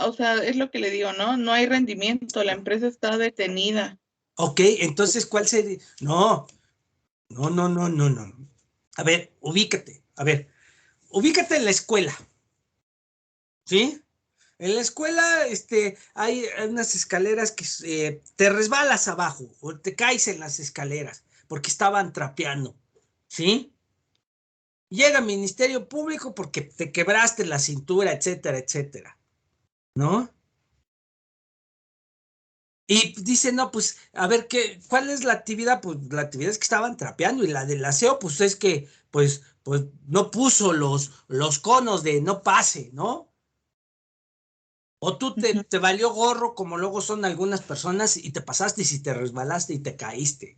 o sea, es lo que le digo, ¿no? No hay rendimiento, la empresa está detenida. Ok, entonces, ¿cuál sería? No, no, no, no, no, no. A ver, ubícate en la escuela, ¿sí? En la escuela, hay unas escaleras que te resbalas abajo o te caes en las escaleras porque estaban trapeando, ¿sí? Llega el Ministerio Público porque te quebraste la cintura, etcétera, etcétera, ¿no? Y dice, no, pues, a ver, ¿cuál es la actividad? Pues la actividad es que estaban trapeando y la del aseo, pues es que, pues no puso los conos de no pase, ¿no? O tú te, Ujú. te valió gorro, como luego son algunas personas, y te pasaste y si te resbalaste y te caíste.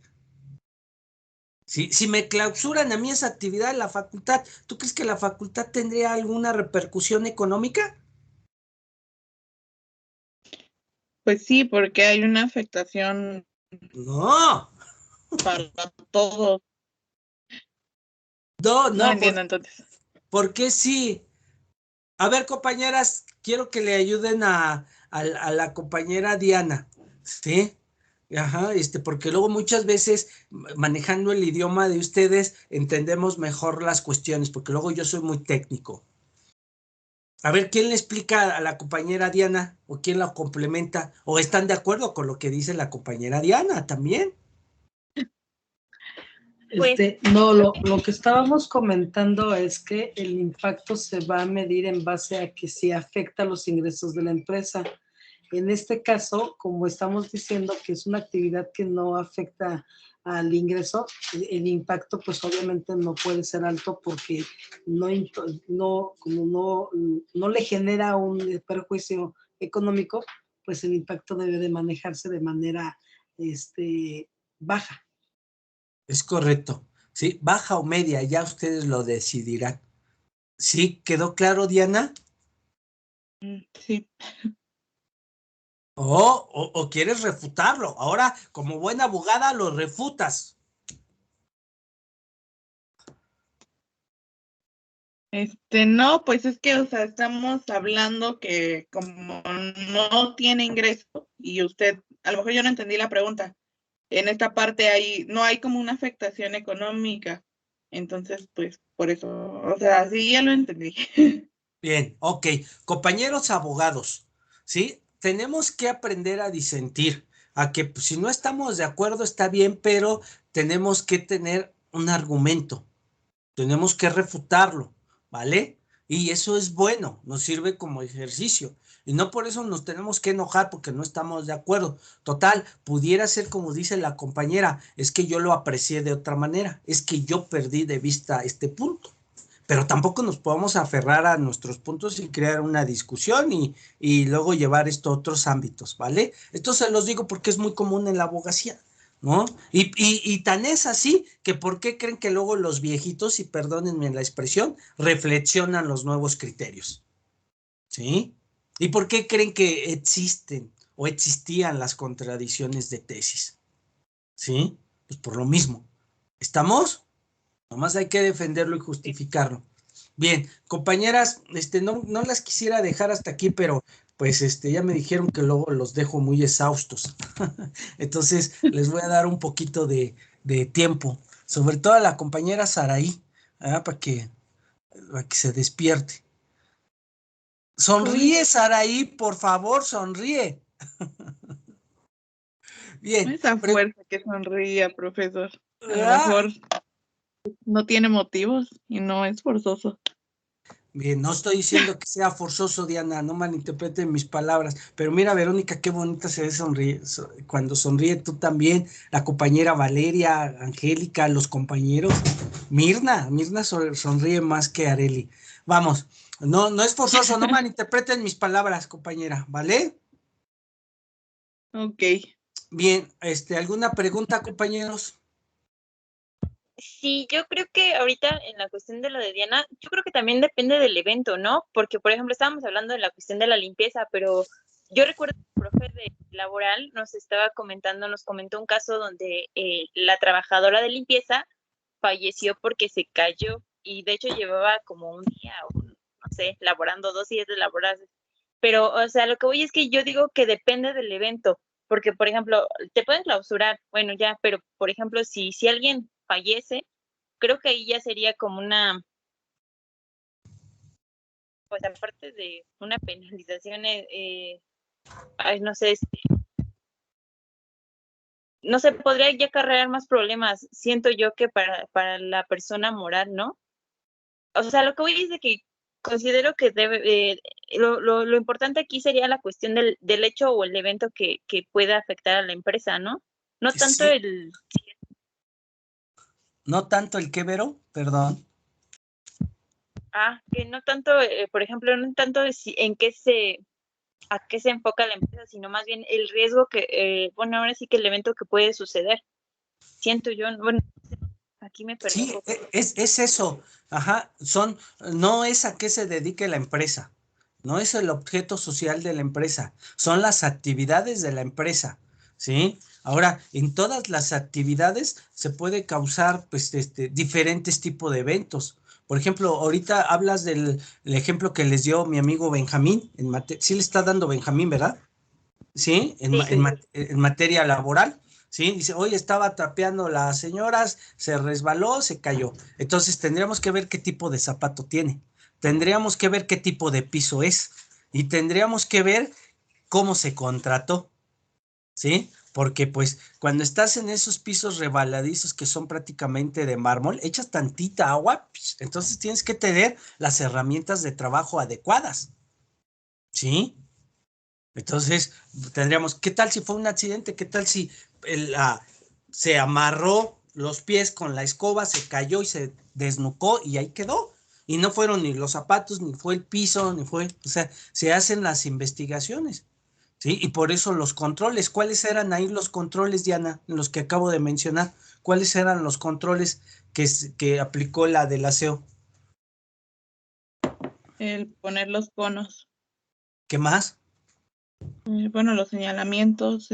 Si me clausuran a mí esa actividad en la facultad, ¿tú crees que la facultad tendría alguna repercusión económica? Pues sí, porque hay una afectación No, para todos. no, No no, entiendo entonces. ¿por qué sí? A ver, compañeras, quiero que le ayuden a la compañera Diana, ¿sí? Ajá, porque luego muchas veces manejando el idioma de ustedes entendemos mejor las cuestiones, porque luego yo soy muy técnico. A ver, ¿quién le explica a la compañera Diana o quién la complementa o están de acuerdo con lo que dice la compañera Diana también? Pues No, lo que estábamos comentando es que el impacto se va a medir en base a que si afecta los ingresos de la empresa. En este caso, como estamos diciendo que es una actividad que no afecta al ingreso, el impacto pues obviamente no puede ser alto porque no le genera un perjuicio económico, pues el impacto debe de manejarse de manera baja. Es correcto, ¿sí? Baja o media, ya ustedes lo decidirán. ¿Sí? ¿Quedó claro, Diana? Sí. O quieres refutarlo. Ahora, como buena abogada, lo refutas. No, pues es que, o sea, estamos hablando que como no tiene ingreso y usted, a lo mejor yo no entendí la pregunta. En esta parte no hay como una afectación económica. Entonces, pues, por eso, o sea, sí, ya lo entendí. Bien, ok. Compañeros abogados, ¿sí? Tenemos que aprender a disentir, a que pues, si no estamos de acuerdo está bien, pero tenemos que tener un argumento. Tenemos que refutarlo, ¿vale? Y eso es bueno, nos sirve como ejercicio. Y no por eso nos tenemos que enojar porque no estamos de acuerdo. Total, pudiera ser como dice la compañera, es que yo lo aprecié de otra manera, es que yo perdí de vista este punto. Pero tampoco nos podemos aferrar a nuestros puntos y crear una discusión y luego llevar esto a otros ámbitos, ¿vale? Esto se los digo porque es muy común en la abogacía. ¿No? Y tan es así que ¿por qué creen que luego los viejitos, y perdónenme la expresión, reflexionan los nuevos criterios? ¿Sí? ¿Y por qué creen que existen o existían las contradicciones de tesis? ¿Sí? Pues por lo mismo. ¿Estamos? Nomás hay que defenderlo y justificarlo. Bien, compañeras, no las quisiera dejar hasta aquí, pero pues ya me dijeron que luego los dejo muy exhaustos. Entonces, les voy a dar un poquito de tiempo, sobre todo a la compañera Saraí, ¿verdad? Para que se despierte. Sonríe, Saraí, por favor, sonríe. Bien. Esa fuerza que sonría, profesor. A lo Ah, mejor no tiene motivos y no es forzoso. Bien, no estoy diciendo que sea forzoso, Diana, no malinterpreten mis palabras, pero mira, Verónica, qué bonita se ve cuando sonríe tú también, la compañera Valeria, Angélica, los compañeros, Mirna sonríe más que Areli. Vamos, no es forzoso, no malinterpreten mis palabras, compañera, ¿vale? Ok. Bien, ¿alguna pregunta, compañeros? Sí, yo creo que ahorita en la cuestión de lo de Diana, yo creo que también depende del evento, ¿no? Porque, por ejemplo, estábamos hablando de la cuestión de la limpieza, pero yo recuerdo que el profe de laboral nos comentó un caso donde la trabajadora de limpieza falleció porque se cayó y de hecho llevaba como un día, o no sé, laborando 2 días de laborar. Pero, o sea, lo que voy es que yo digo que depende del evento, porque, por ejemplo, te pueden clausurar, bueno, ya, pero, por ejemplo, si alguien fallece, creo que ahí ya sería como una, pues aparte de una penalización, ay, no sé, no sé, podría ya acarrear más problemas, siento yo que para la persona moral, ¿no? O sea, lo que voy es de que considero que lo importante aquí sería la cuestión del hecho o el evento que pueda afectar a la empresa, ¿no? No tanto Sí, no tanto el que, Vero, perdón. que no tanto, por ejemplo, no tanto a qué se enfoca la empresa, sino más bien el riesgo bueno, ahora sí que el evento que puede suceder. Siento yo, bueno, aquí me perdí un Sí, poco. es eso, ajá, no es a qué se dedique la empresa, no es el objeto social de la empresa, son las actividades de la empresa, ¿sí? Ahora, en todas las actividades se puede causar, pues, diferentes tipos de eventos. Por ejemplo, ahorita hablas del el ejemplo que les dio mi amigo Benjamín, sí le está dando Benjamín, ¿verdad? ¿Sí? Sí. En materia laboral, ¿sí? Dice, hoy estaba trapeando las señoras, se resbaló, se cayó. Entonces tendríamos que ver qué tipo de zapato tiene, tendríamos que ver qué tipo de piso es y tendríamos que ver cómo se contrató, ¿sí? Porque pues cuando estás en esos pisos rebaladizos que son prácticamente de mármol, echas tantita agua, entonces tienes que tener las herramientas de trabajo adecuadas, ¿sí? Entonces, tendríamos, ¿qué tal si fue un accidente? ¿Qué tal si se amarró los pies con la escoba, se cayó y se desnucó y ahí quedó? Y no fueron ni los zapatos, ni fue el piso, o sea, se hacen las investigaciones, ¿sí? Y por eso los controles, ¿cuáles eran ahí los controles, Diana, los que acabo de mencionar? ¿Cuáles eran los controles que aplicó la del aseo? El poner los conos. ¿Qué más? Bueno, los señalamientos,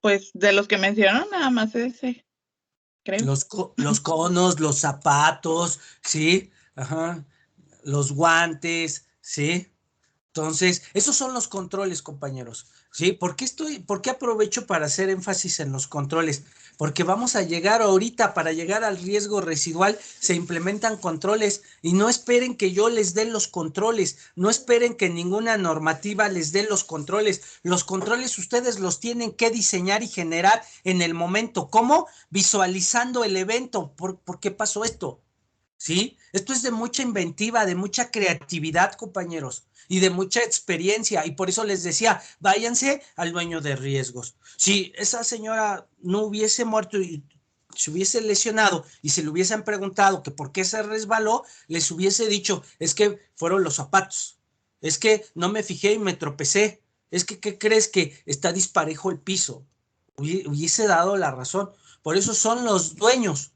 pues de los que mencionó, nada más ese, creo. Los conos, los zapatos, ¿sí? Ajá. Los guantes, ¿sí? Entonces, esos son los controles, compañeros, ¿sí? ¿Por qué aprovecho para hacer énfasis en los controles? Porque vamos a llegar ahorita, para llegar al riesgo residual, se implementan controles y no esperen que yo les dé los controles, no esperen que ninguna normativa les dé los controles ustedes los tienen que diseñar y generar en el momento. ¿Cómo? Visualizando el evento. ¿Por qué pasó esto? ¿Sí? Esto es de mucha inventiva, de mucha creatividad, compañeros, y de mucha experiencia. Y por eso les decía, váyanse al dueño de riesgos. Si esa señora no hubiese muerto y se hubiese lesionado y se le hubiesen preguntado que por qué se resbaló, les hubiese dicho, es que fueron los zapatos, es que no me fijé y me tropecé, es que, ¿qué crees que está disparejo el piso? Hubiese dado la razón. Por eso son los dueños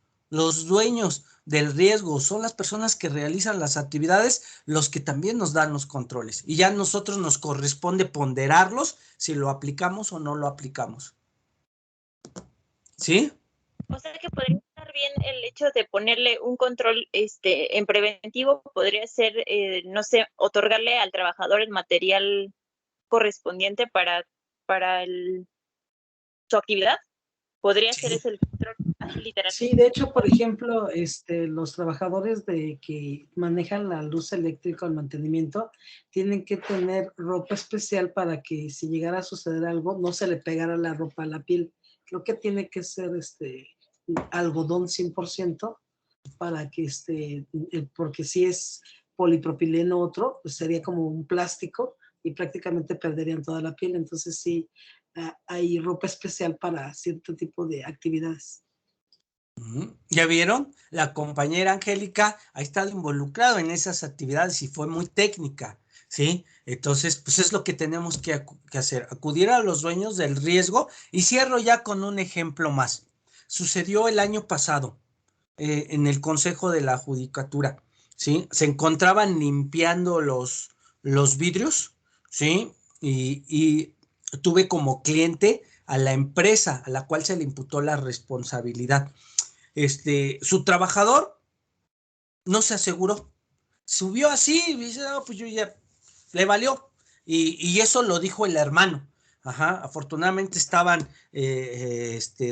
del riesgo, son las personas que realizan las actividades los que también nos dan los controles. Y ya a nosotros nos corresponde ponderarlos si lo aplicamos o no lo aplicamos. ¿Sí? O sea que podría estar bien el hecho de ponerle un control en preventivo, podría ser, no sé, otorgarle al trabajador el material correspondiente para su actividad. Podría ser Sí. ese el control, así literal. Sí, de hecho, por ejemplo, los trabajadores que manejan la luz eléctrica o el mantenimiento tienen que tener ropa especial para que si llegara a suceder algo, no se le pegara la ropa a la piel. Creo que tiene que ser algodón 100% para que porque si es polipropileno otro, pues sería como un plástico y prácticamente perderían toda la piel. Entonces sí, hay ropa especial para cierto tipo de actividades. ¿Ya vieron? La compañera Angélica ha estado involucrada en esas actividades y fue muy técnica, ¿sí? Entonces, pues es lo que tenemos que hacer, acudir a los dueños del riesgo. Y cierro ya con un ejemplo más. Sucedió el año pasado en el Consejo de la Judicatura, ¿sí? Se encontraban limpiando los vidrios, ¿sí? Y tuve como cliente a la empresa a la cual se le imputó la responsabilidad. Su trabajador no se aseguró, subió así y dice, no, pues yo ya, le valió. Y eso lo dijo el hermano. Ajá, afortunadamente estaban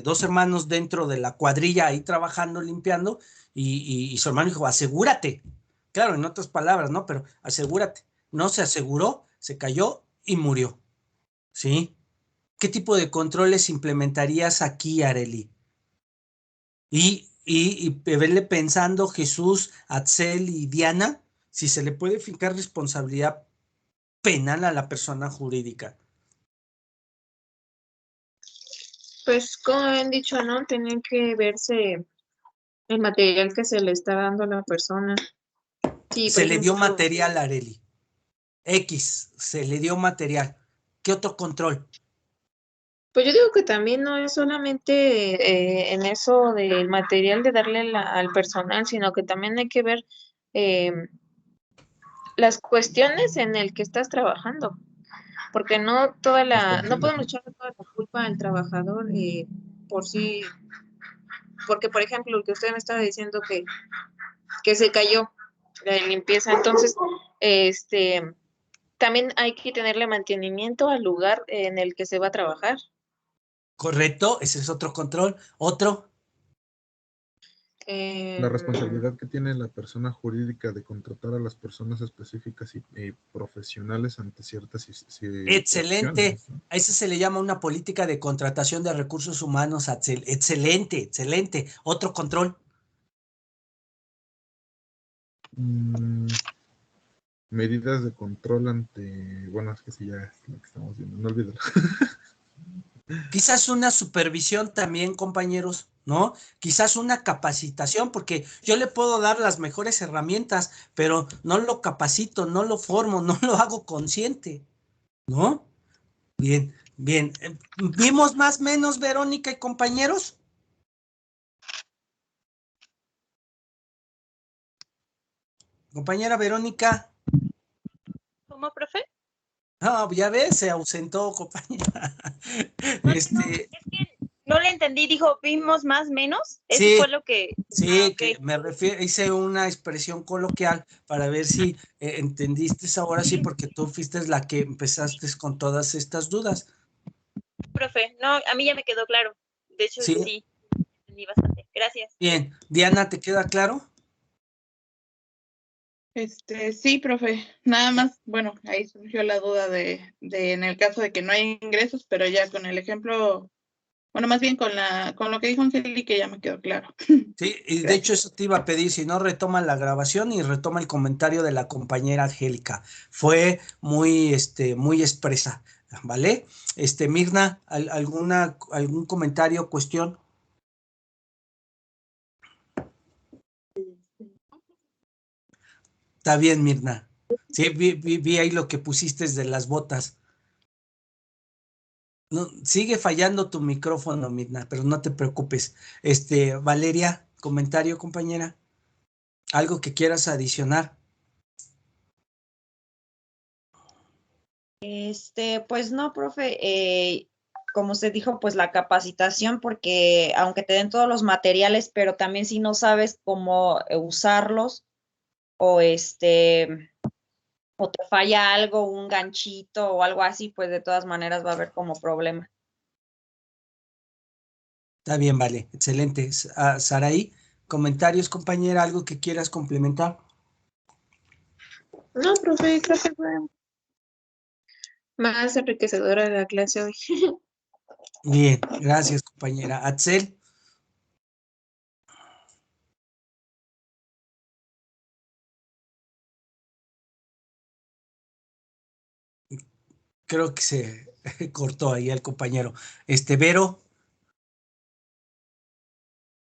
dos hermanos dentro de la cuadrilla ahí trabajando, limpiando, y su hermano dijo, asegúrate. Claro, en otras palabras, ¿no? Pero asegúrate. No se aseguró, se cayó y murió. ¿Sí? ¿Qué tipo de controles implementarías aquí, Arely? Y verle pensando Jesús, Atzel y Diana, si se le puede fijar responsabilidad penal a la persona jurídica. Pues como han dicho, ¿no? Tiene que verse el material que se le está dando a la persona. Sí, por Se le dio ejemplo, material a Arely. X, se le dio material. ¿Qué otro control? pues yo digo que también no es solamente en eso del material de darle al personal, sino que también hay que ver eh, las cuestiones en el que estás trabajando, porque no no podemos echarle toda la culpa al trabajador por sí, porque por ejemplo, el que usted me estaba diciendo que se cayó la limpieza, entonces, también hay que tenerle mantenimiento al lugar en el que se va a trabajar. ¿Correcto? Ese es otro control. Otro. La responsabilidad que tiene la persona jurídica de contratar a las personas específicas y profesionales ante ciertas Excelente. situaciones, ¿no? A eso se le llama una política de contratación de recursos humanos. Excelente, excelente. Otro control. Medidas de control ante, bueno, es que sí, ya es lo que estamos viendo, no olvídalo. Quizás una supervisión también, compañeros, ¿no? Quizás una capacitación, porque yo le puedo dar las mejores herramientas, pero no lo capacito, no lo formo, no lo hago consciente, ¿no? Bien, bien. ¿Vimos más o menos, Verónica y compañeros? Compañera Verónica. ¿Cómo, profe? No, ya ves, se ausentó, compañera. No, es que no le entendí, dijo, vimos más menos. Eso fue Sí, lo que. sí, Ok. que me refiero, hice una expresión coloquial para ver si entendiste ahora sí, porque tú fuiste la que empezaste con todas estas dudas. Profe, no, a mí ya me quedó claro. De hecho, Sí, sí, entendí bastante. Gracias. bien. Diana, ¿te queda claro? Sí, profe. Nada más, bueno, ahí surgió la duda de en el caso de que no hay ingresos, pero ya con el ejemplo, bueno, más bien con lo que dijo Angélica ya me quedó claro. Sí, y de hecho Gracias. eso te iba a pedir, si no retoma la grabación y retoma el comentario de la compañera Angélica. Fue muy, muy expresa, ¿vale? Mirna, algún comentario, cuestión? Está bien, Mirna. Sí, vi ahí lo que pusiste de las botas. No, sigue fallando tu micrófono, Mirna, pero no te preocupes. Valeria, comentario, compañera. ¿Algo que quieras adicionar? Pues no, profe, como usted dijo, pues la capacitación, porque aunque te den todos los materiales, pero también si no sabes cómo usarlos o o te falla algo, un ganchito o algo así, pues de todas maneras va a haber como problema. Está bien, vale, excelente. Saraí, comentarios, compañera, algo que quieras complementar. no, profe, creo que fue más enriquecedora la clase hoy. Bien, gracias, compañera. Atzel. Creo que se cortó ahí el compañero. Vero.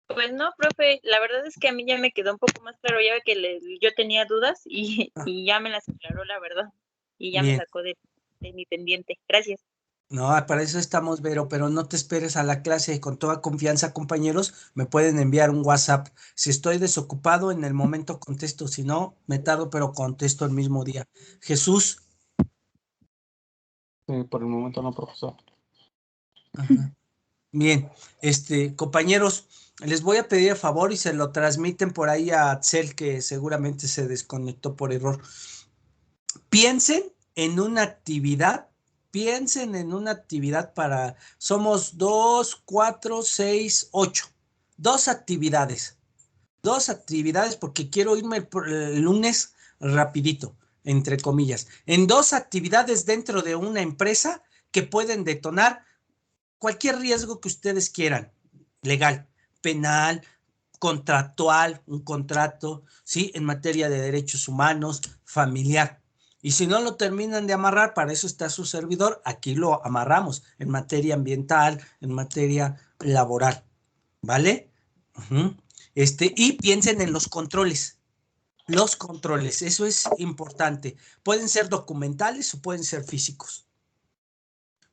Pues no, profe, la verdad es que a mí ya me quedó un poco más claro, ya ve que yo tenía dudas y ya me las aclaró, la verdad, y ya me Bien. sacó de mi pendiente. Gracias. No, para eso estamos, Vero, pero no te esperes a la clase. Con toda confianza, compañeros, me pueden enviar un WhatsApp. Si estoy desocupado, en el momento contesto. Si no, me tardo, pero contesto el mismo día. Jesús. Sí, por el momento no, profesor. Ajá. Bien, compañeros, les voy a pedir a favor y se lo transmiten por ahí a Axel, que seguramente se desconectó por error. Piensen en una actividad, piensen en una actividad somos 2, 4, 6, 8, dos actividades porque quiero irme el lunes rapidito, entre comillas, en dos actividades dentro de una empresa que pueden detonar cualquier riesgo que ustedes quieran, legal, penal, contractual, un contrato, ¿sí? En materia de derechos humanos, familiar. Y si no lo terminan de amarrar, para eso está su servidor, aquí lo amarramos en materia ambiental, en materia laboral, ¿vale? Uh-huh. Y piensen en los controles. Los controles, eso es importante. Pueden ser documentales o pueden ser físicos.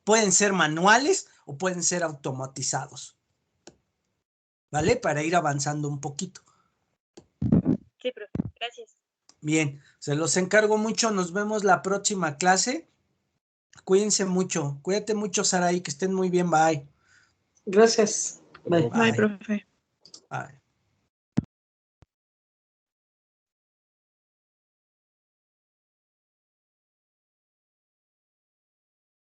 Pueden ser manuales o pueden ser automatizados, ¿vale? Para ir avanzando un poquito. Sí, profe, gracias. Bien, se los encargo mucho. Nos vemos la próxima clase. Cuídense mucho. Cuídate mucho, Saraí, que estén muy bien. Bye. Gracias. Bye. Bye, Bye. profe. Bye.